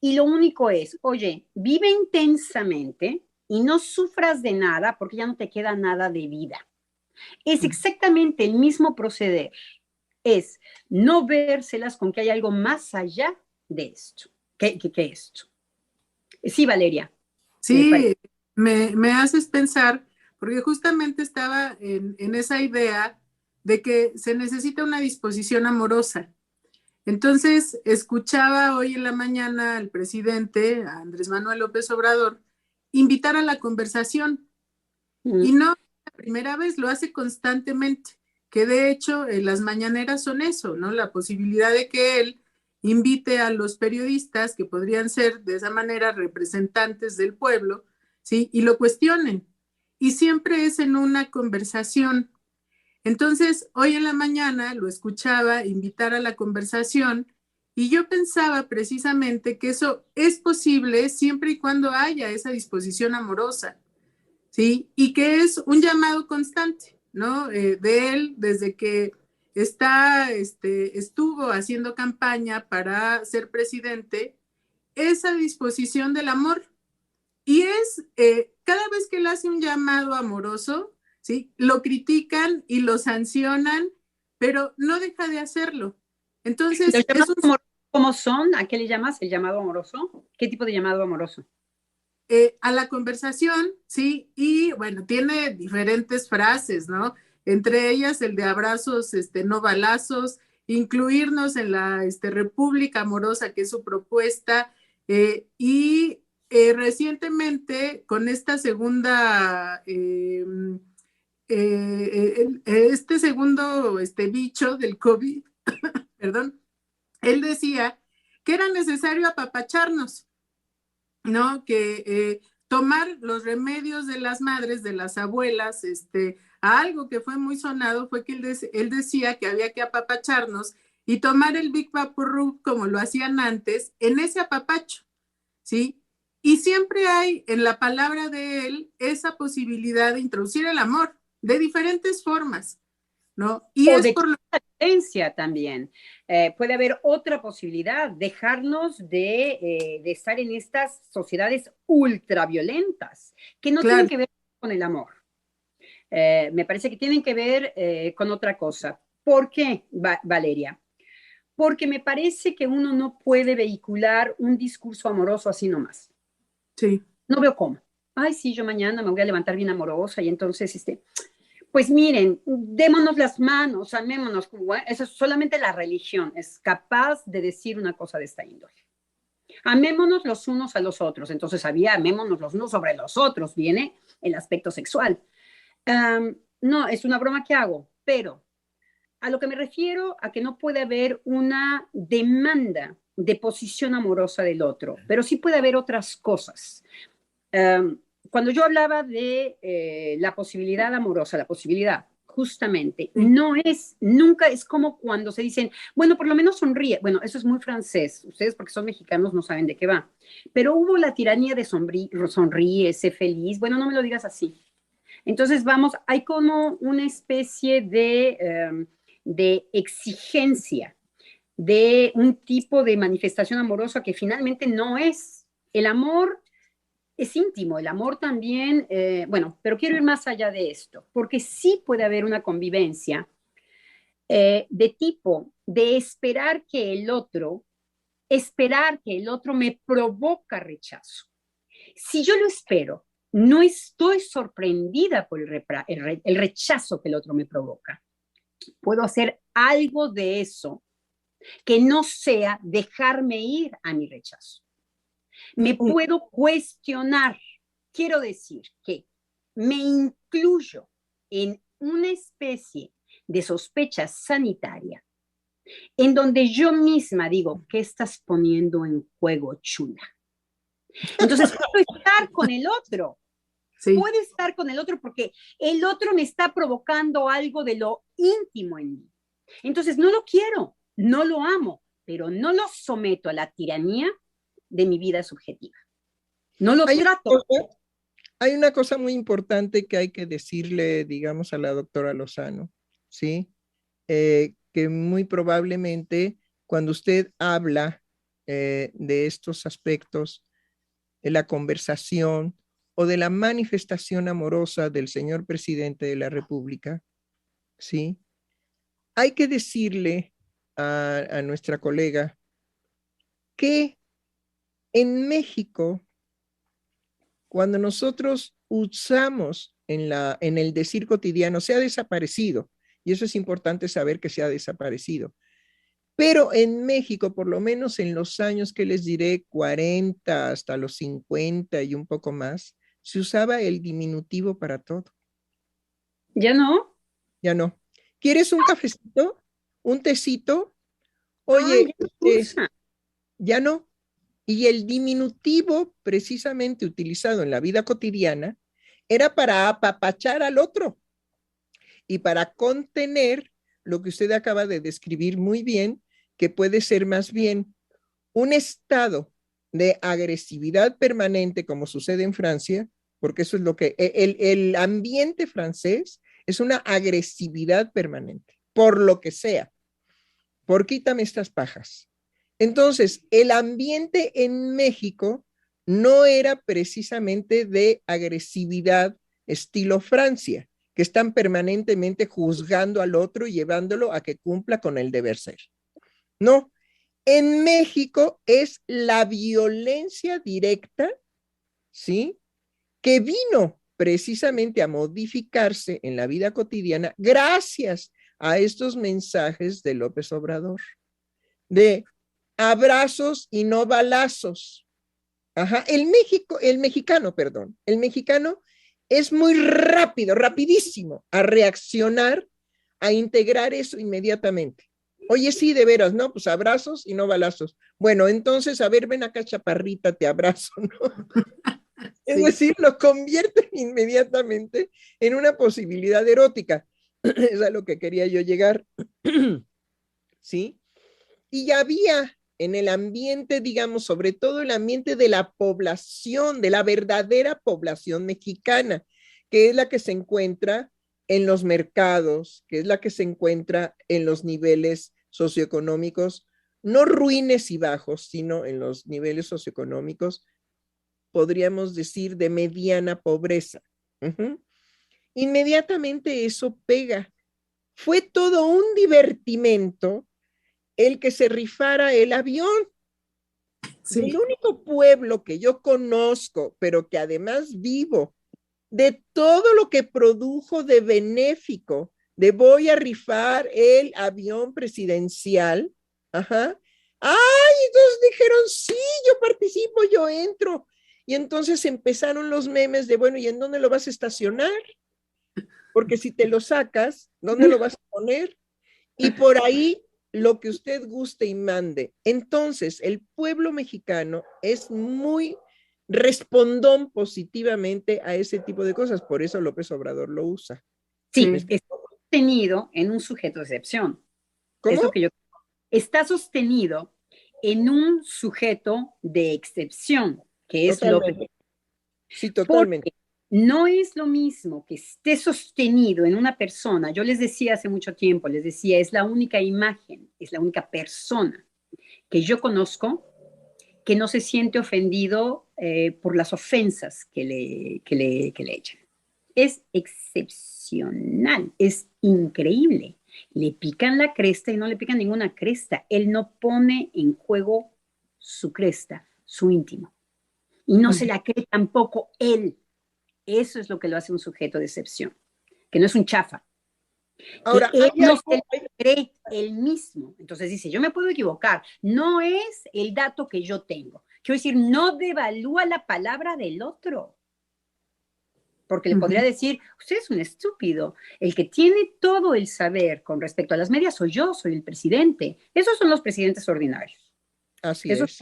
y lo único es, oye, vive intensamente y no sufras de nada porque ya no te queda nada de vida. Es exactamente el mismo proceder. Es no vérselas con que hay algo más allá de esto, que esto. Sí, Valeria. Sí, me haces pensar, porque justamente estaba en esa idea de que se necesita una disposición amorosa. Entonces, escuchaba hoy en la mañana al presidente, a Andrés Manuel López Obrador, invitar a la conversación. Y no la primera vez, lo hace constantemente, que de hecho las mañaneras son eso, ¿no? La posibilidad de que él invite a los periodistas, que podrían ser de esa manera representantes del pueblo, ¿sí? Y lo cuestionen. Y siempre es en una conversación. Entonces, hoy en la mañana lo escuchaba invitar a la conversación y yo pensaba precisamente que eso es posible siempre y cuando haya esa disposición amorosa. ¿Sí? Y que es un llamado constante, ¿no? De él desde que estuvo haciendo campaña para ser presidente, esa disposición del amor. Y cada vez que él hace un llamado amoroso, ¿sí? Lo critican y lo sancionan, pero no deja de hacerlo. Entonces, ¿cómo son? ¿A qué le llamas el llamado amoroso? ¿Qué tipo de llamado amoroso? A la conversación, sí, y bueno, tiene diferentes frases, ¿no? Entre ellas el de abrazos, no balazos, incluirnos en la República Amorosa, que es su propuesta, y recientemente con esta segunda, este segundo bicho del COVID, perdón, él decía que era necesario apapacharnos, ¿no? Que tomar los remedios de las madres, de las abuelas, algo que fue muy sonado fue que él decía que había que apapacharnos y tomar el Big Vaporub como lo hacían antes, en ese apapacho, ¿sí? Y siempre hay en la palabra de él esa posibilidad de introducir el amor de diferentes formas, ¿no? Y o es de por lo violencia también. Puede haber otra posibilidad, dejarnos de estar en estas sociedades ultraviolentas, que no tienen que ver con el amor. Me parece que tienen que ver con otra cosa. ¿Por qué, Valeria? Porque me parece que uno no puede vehicular un discurso amoroso así nomás. Sí. No veo cómo. Ay, sí, yo mañana me voy a levantar bien amorosa y entonces, pues miren, démonos las manos, amémonos. Eso es solamente la religión, es capaz de decir una cosa de esta índole. Amémonos los unos a los otros. Entonces había amémonos los unos sobre los otros, viene el aspecto sexual. No, es una broma que hago, pero a lo que me refiero a que no puede haber una demanda de posición amorosa del otro, pero sí puede haber otras cosas. Cuando yo hablaba de la posibilidad amorosa, la posibilidad, justamente, nunca es como cuando se dicen, bueno, por lo menos sonríe. Bueno, eso es muy francés. Ustedes, porque son mexicanos, no saben de qué va. Pero hubo la tiranía de sonríe, sé feliz. Bueno, no me lo digas así. Entonces, vamos, hay como una especie de exigencia de un tipo de manifestación amorosa que finalmente no es. El amor es íntimo, el amor también, bueno, pero quiero ir más allá de esto, porque sí puede haber una convivencia de tipo de esperar que el otro me provoca rechazo. Si yo lo espero, no estoy sorprendida por el rechazo que el otro me provoca. Puedo hacer algo de eso que no sea dejarme ir a mi rechazo. Me puedo cuestionar. Quiero decir que me incluyo en una especie de sospecha sanitaria en donde yo misma digo, ¿qué estás poniendo en juego, chula? Entonces puedo estar con el otro, Sí. puedo estar con el otro porque el otro me está provocando algo de lo íntimo en mí. Entonces no lo quiero, no lo amo, pero no lo someto a la tiranía de mi vida subjetiva. No lo Hay una trato. cosa, hay una cosa muy importante que hay que decirle, digamos, a la doctora Lozano, ¿sí? Que muy probablemente cuando usted habla de estos aspectos de la conversación o de la manifestación amorosa del señor presidente de la República, ¿sí? Hay que decirle a nuestra colega que en México, cuando nosotros usamos en el decir cotidiano, se ha desaparecido, y eso es importante saber que se ha desaparecido. Pero en México, por lo menos en los años que les diré, 40 hasta los 50 y un poco más, se usaba el diminutivo para todo. ¿Ya no? Ya no. ¿Quieres un cafecito? ¿Un tecito? Ay, Oye, ya no usa. ya no. Y el diminutivo, precisamente utilizado en la vida cotidiana, era para apapachar al otro y para contener lo que usted acaba de describir muy bien, que puede ser más bien un estado de agresividad permanente, como sucede en Francia, porque eso es lo que el ambiente francés es una agresividad permanente, por lo que sea, por quítame estas pajas. Entonces, el ambiente en México no era precisamente de agresividad estilo Francia, que están permanentemente juzgando al otro y llevándolo a que cumpla con el deber ser. No, en México es la violencia directa, ¿sí? Que vino precisamente a modificarse en la vida cotidiana gracias a estos mensajes de López Obrador, de abrazos y no balazos. Ajá. El mexicano es muy rápido, rapidísimo a reaccionar, a integrar eso inmediatamente. Oye, sí, de veras, ¿no? Pues abrazos y no balazos. Bueno, entonces, a ver, ven acá, chaparrita, te abrazo, ¿no? Es decir, lo convierten inmediatamente en una posibilidad erótica. Es a lo que quería yo llegar. ¿Sí? Y ya había en el ambiente, digamos, sobre todo el ambiente de la población, de la verdadera población mexicana, que es la que se encuentra en los mercados, que es la que se encuentra en los niveles socioeconómicos, no ruines y bajos, sino en los niveles socioeconómicos, podríamos decir, de mediana pobreza. Inmediatamente eso pega. Fue todo un divertimento el que se rifara el avión. Sí. El único pueblo que yo conozco, pero que además vivo, de todo lo que produjo de benéfico, de voy a rifar el avión presidencial, ajá. Ay, entonces dijeron, sí, yo participo, yo entro. Y entonces empezaron los memes de, bueno, ¿y en dónde lo vas a estacionar? Porque si te lo sacas, ¿dónde lo vas a poner? Y por ahí lo que usted guste y mande. Entonces, el pueblo mexicano es muy respondón positivamente a ese tipo de cosas. Por eso López Obrador lo usa. Sí, está sostenido en un sujeto de excepción. ¿Cómo? Es lo que yo... Está sostenido en un sujeto de excepción, que es Totalmente. López. Sí, totalmente. Porque no es lo mismo que esté sostenido en una persona. Yo les decía hace mucho tiempo, les decía, es la única imagen, es la única persona que yo conozco que no se siente ofendido por las ofensas que le echan. Es excepcional, es increíble. Le pican la cresta y no le pican ninguna cresta. Él no pone en juego su cresta, su íntimo. Y no se la cree tampoco él. Eso es lo que lo hace un sujeto de excepción, que no es un chafa. Ahora, que él no se lo cree él mismo. Entonces dice, yo me puedo equivocar, no es el dato que yo tengo. Quiero decir, no devalúa la palabra del otro. Porque le podría decir, usted es un estúpido. El que tiene todo el saber con respecto a las medias soy yo, soy el presidente. Esos son los presidentes ordinarios. Así es.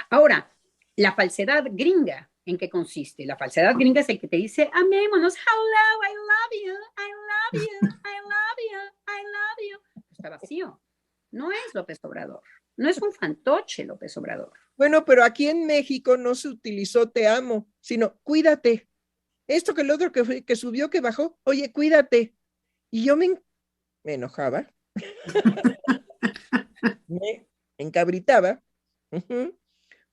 Ahora, la falsedad gringa ¿En qué consiste? La falsedad gringa es el que te dice, amémonos, hello, I love you, I love you, I love you, I love you. Está vacío. No es López Obrador. No es un fantoche López Obrador. Bueno, pero aquí en México no se utilizó te amo, sino cuídate. Esto que el otro que subió, que bajó, oye, cuídate. Y yo me enojaba, me encabritaba,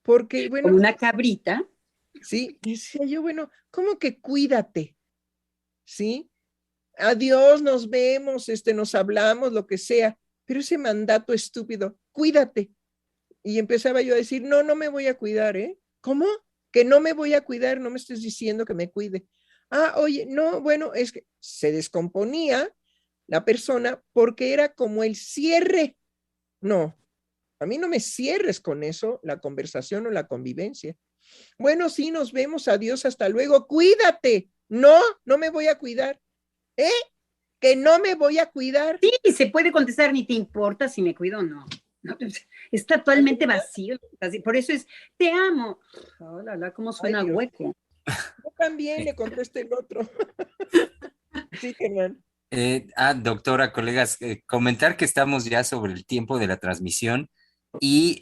porque, Como bueno, una cabrita. sí, decía yo, bueno, ¿cómo que cuídate? ¿Sí? Adiós, nos vemos, nos hablamos, lo que sea, pero ese mandato estúpido, cuídate. Y empezaba yo a decir, no, no me voy a cuidar, ¿eh? ¿Cómo? Que no me voy a cuidar, no me estés diciendo que me cuide. Ah, oye, no, bueno, es que se descomponía la persona porque era como el cierre. No, a mí no me cierres con eso, la conversación o la convivencia. Bueno, sí, nos vemos, adiós, hasta luego, cuídate. No, no me voy a cuidar. ¿Eh? Que no me voy a cuidar. Sí, se puede contestar, ni te importa si me cuido o no. No, es totalmente vacío. Por eso es, te amo. Oh, cómo suena Ay, hueco. Yo también le contesté el otro. Sí, Germán. Doctora, colegas, comentar que estamos ya sobre el tiempo de la transmisión y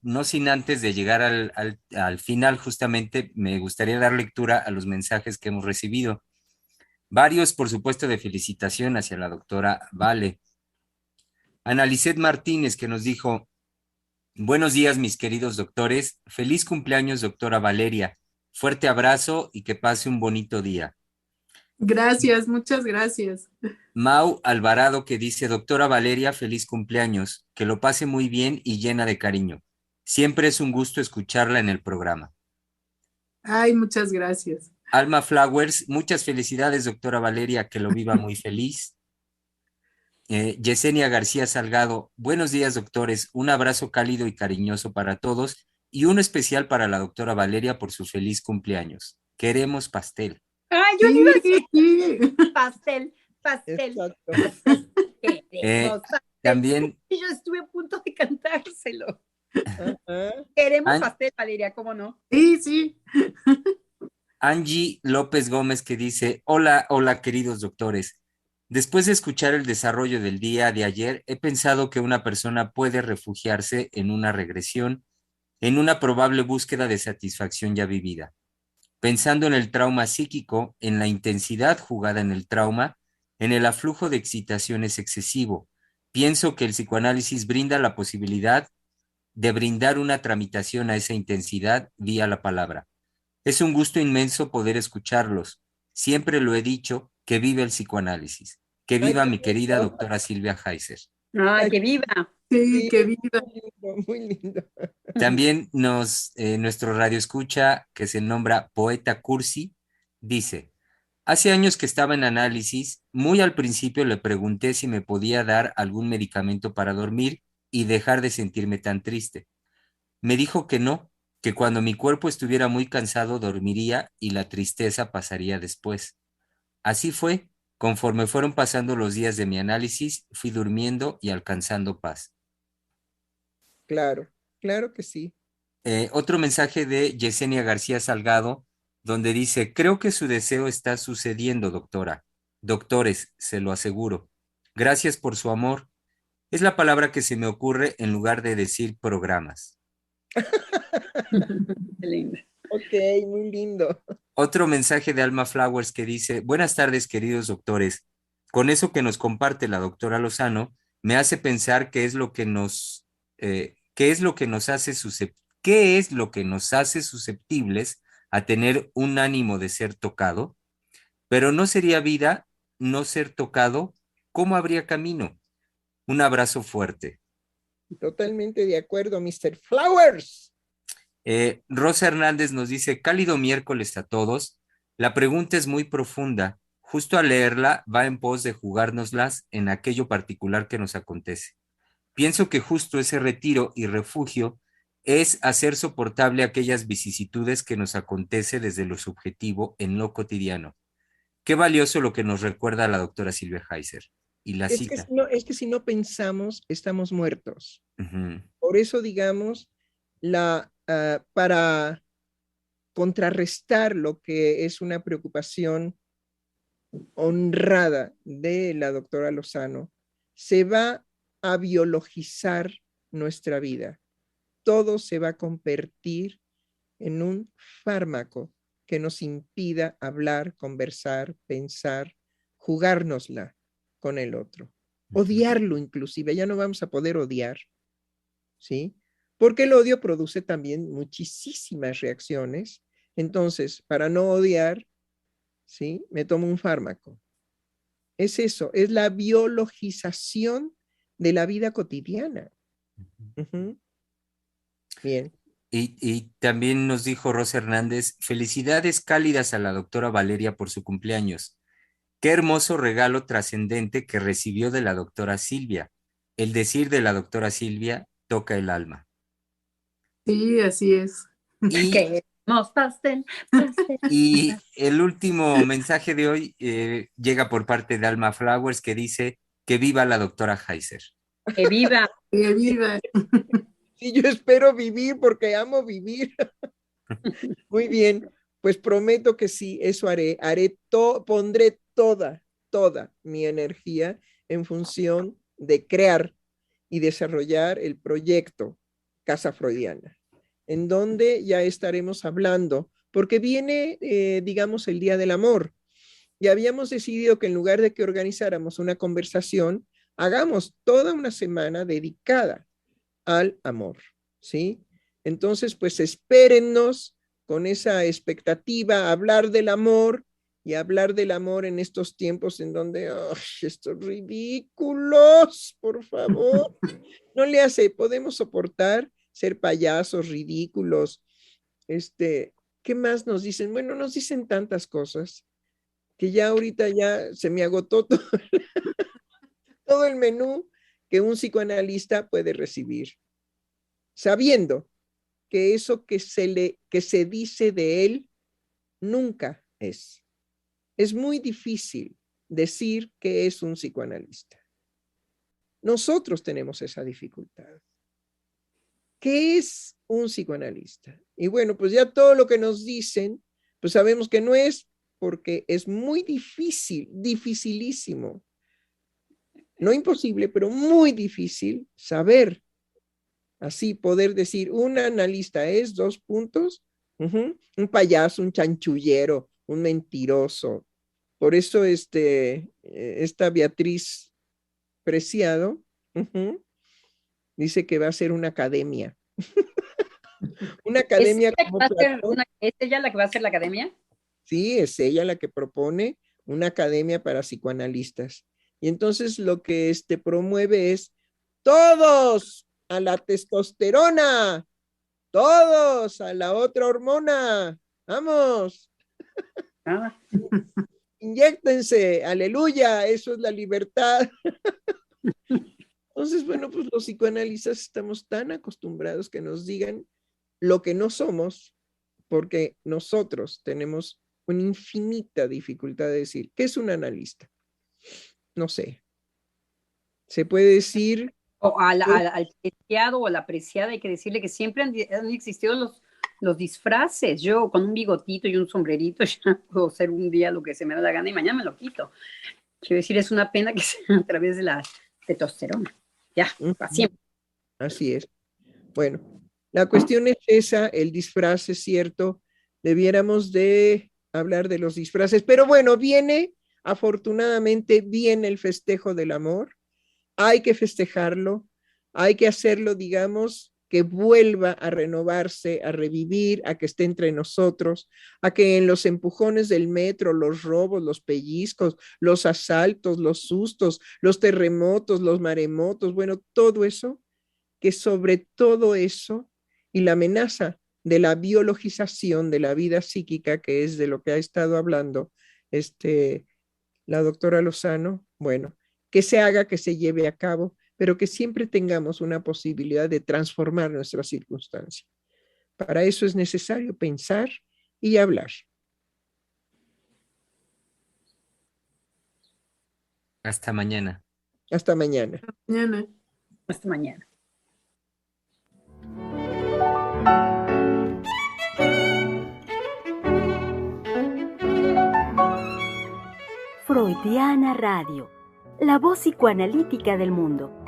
no sin antes de llegar al final, justamente me gustaría dar lectura a los mensajes que hemos recibido. Varios, por supuesto, de felicitación hacia la doctora Vale. Analicet Martínez, que nos dijo: buenos días, mis queridos doctores. Feliz cumpleaños, doctora Valeria. Fuerte abrazo y que pase un bonito día. Gracias, muchas gracias. Mau Alvarado, que dice: doctora Valeria, feliz cumpleaños. Que lo pase muy bien y llena de cariño. Siempre es un gusto escucharla en el programa. Ay, muchas gracias. Alma Flowers, muchas felicidades, doctora Valeria, que lo viva muy feliz. Yesenia García Salgado, buenos días, doctores. Un abrazo cálido y cariñoso para todos y uno especial para la doctora Valeria por su feliz cumpleaños. Queremos pastel. Ay, yo le iba a decir Sí. pastel. Exacto. Queremos pastel. También Y yo estuve a punto de cantárselo. Ajá. Queremos pastel, Valeria, ¿cómo no? Sí. Angie López Gómez, que dice: hola, hola, queridos doctores. Después de escuchar el desarrollo del día de ayer, he pensado que una persona puede refugiarse en una regresión, en una probable búsqueda de satisfacción ya vivida. Pensando en el trauma psíquico, en la intensidad jugada en el trauma, en el aflujo de excitaciones excesivo, pienso que el psicoanálisis brinda la posibilidad de brindar una tramitación a esa intensidad vía la palabra. Es un gusto inmenso poder escucharlos. Siempre lo he dicho, que vive el psicoanálisis. Que viva mi querida doctora Silvia Heiser. Ay, que viva. Sí, qué vida. Muy lindo, muy lindo. También nuestro radio escucha, que se nombra Poeta Cursi, dice: hace años que estaba en análisis, muy al principio le pregunté si me podía dar algún medicamento para dormir y dejar de sentirme tan triste. Me dijo que no, que cuando mi cuerpo estuviera muy cansado dormiría y la tristeza pasaría después. Así fue. Conforme fueron pasando los días de mi análisis, fui durmiendo y alcanzando paz. Claro, claro que sí. Otro mensaje de Yesenia García Salgado, donde dice: creo que su deseo está sucediendo, doctora. Doctores, se lo aseguro. Gracias por su amor. Es la palabra que se me ocurre en lugar de decir programas. Qué lindo. Ok, muy lindo. Otro mensaje de Alma Flowers que dice: buenas tardes, queridos doctores. Con eso que nos comparte la doctora Lozano, me hace pensar qué es lo que nos hace susceptibles a tener un ánimo de ser tocado. Pero no sería vida no ser tocado. ¿Cómo habría camino? Un abrazo fuerte. Totalmente de acuerdo, Mr. Flowers. Rosa Hernández nos dice: cálido miércoles a todos. La pregunta es muy profunda. Justo al leerla va en pos de jugárnoslas en aquello particular que nos acontece. Pienso que justo ese retiro y refugio es hacer soportable aquellas vicisitudes que nos acontece desde lo subjetivo en lo cotidiano. Qué valioso lo que nos recuerda la doctora Silvia Heiser. Y la cita. Es que si no pensamos, estamos muertos. Uh-huh. Por eso, digamos, para contrarrestar lo que es una preocupación honrada de la doctora Lozano, se va a biologizar nuestra vida. Todo se va a convertir en un fármaco que nos impida hablar, conversar, pensar, jugárnosla con el otro. Odiarlo inclusive, ya no vamos a poder odiar, ¿sí? Porque el odio produce también muchísimas reacciones. Entonces, para no odiar, ¿sí? Me tomo un fármaco. Es eso, es la biologización de la vida cotidiana. Bien. Y también nos dijo Rosa Hernández, felicidades cálidas a la doctora Valeria por su cumpleaños. Qué hermoso regalo trascendente que recibió de la doctora Silvia. El decir de la doctora Silvia toca el alma. Sí, así es. Queremos pastel. Y el último mensaje de hoy llega por parte de Alma Flowers, que dice que viva la doctora Heiser. Que viva. Que viva. Sí, yo espero vivir porque amo vivir. Muy bien, pues prometo que sí, eso haré. Pondré toda mi energía en función de crear y desarrollar el proyecto Casa Freudiana, en donde ya estaremos hablando, porque viene, digamos, el Día del Amor. Y habíamos decidido que en lugar de que organizáramos una conversación, hagamos toda una semana dedicada al amor, ¿sí? Entonces, pues espérennos con esa expectativa, hablar del amor y hablar del amor en estos tiempos en donde, ¡ay, estos ridículos, por favor! No le hace, podemos soportar ser payasos, ridículos, ¿qué más nos dicen? Bueno, nos dicen tantas cosas que ya ahorita ya se me agotó todo el menú que un psicoanalista puede recibir, sabiendo que eso que se dice de él nunca es. Es muy difícil decir que es un psicoanalista. Nosotros tenemos esa dificultad. ¿Qué es un psicoanalista? Y bueno, pues ya todo lo que nos dicen, pues sabemos que no es, porque es muy difícil, dificilísimo. No imposible, pero muy difícil saber. Así poder decir, un analista es 2 puntos, un payaso, un chanchullero, un mentiroso. Por eso esta Beatriz Preciado dice que va a ser una academia. Una academia como Platón. ¿Es ella la que va a hacer la academia? Sí, es ella la que propone una academia para psicoanalistas. Y entonces lo que promueve es todos a la testosterona, todos a la otra hormona, vamos. Ah. Inyéctense, aleluya, eso es la libertad. Entonces, bueno, pues los psicoanalistas estamos tan acostumbrados que nos digan lo que no somos, porque nosotros tenemos una infinita dificultad de decir, ¿qué es un analista? No sé. Se puede decir... O al preciado o a la apreciada hay que decirle que siempre han existido los disfraces. Yo con un bigotito y un sombrerito ya puedo hacer un día lo que se me da la gana y mañana me lo quito. Quiero decir, es una pena que sea a través de la testosterona. Ya, para siempre. Así es. Bueno, la cuestión es esa, el disfraz es cierto. Debiéramos de hablar de los disfraces, pero bueno, afortunadamente viene el festejo del amor. Hay que festejarlo, hay que hacerlo, digamos, que vuelva a renovarse, a revivir, a que esté entre nosotros, a que en los empujones del metro, los robos, los pellizcos, los asaltos, los sustos, los terremotos, los maremotos, bueno, todo eso, que sobre todo eso y la amenaza de la biologización de la vida psíquica, que es de lo que ha estado hablando la doctora Lozano, bueno, que se haga, que se lleve a cabo, pero que siempre tengamos una posibilidad de transformar nuestra circunstancia. Para eso es necesario pensar y hablar. Hasta mañana. Hasta mañana. Mañana. Hasta mañana. Freudiana Radio, la voz psicoanalítica del mundo.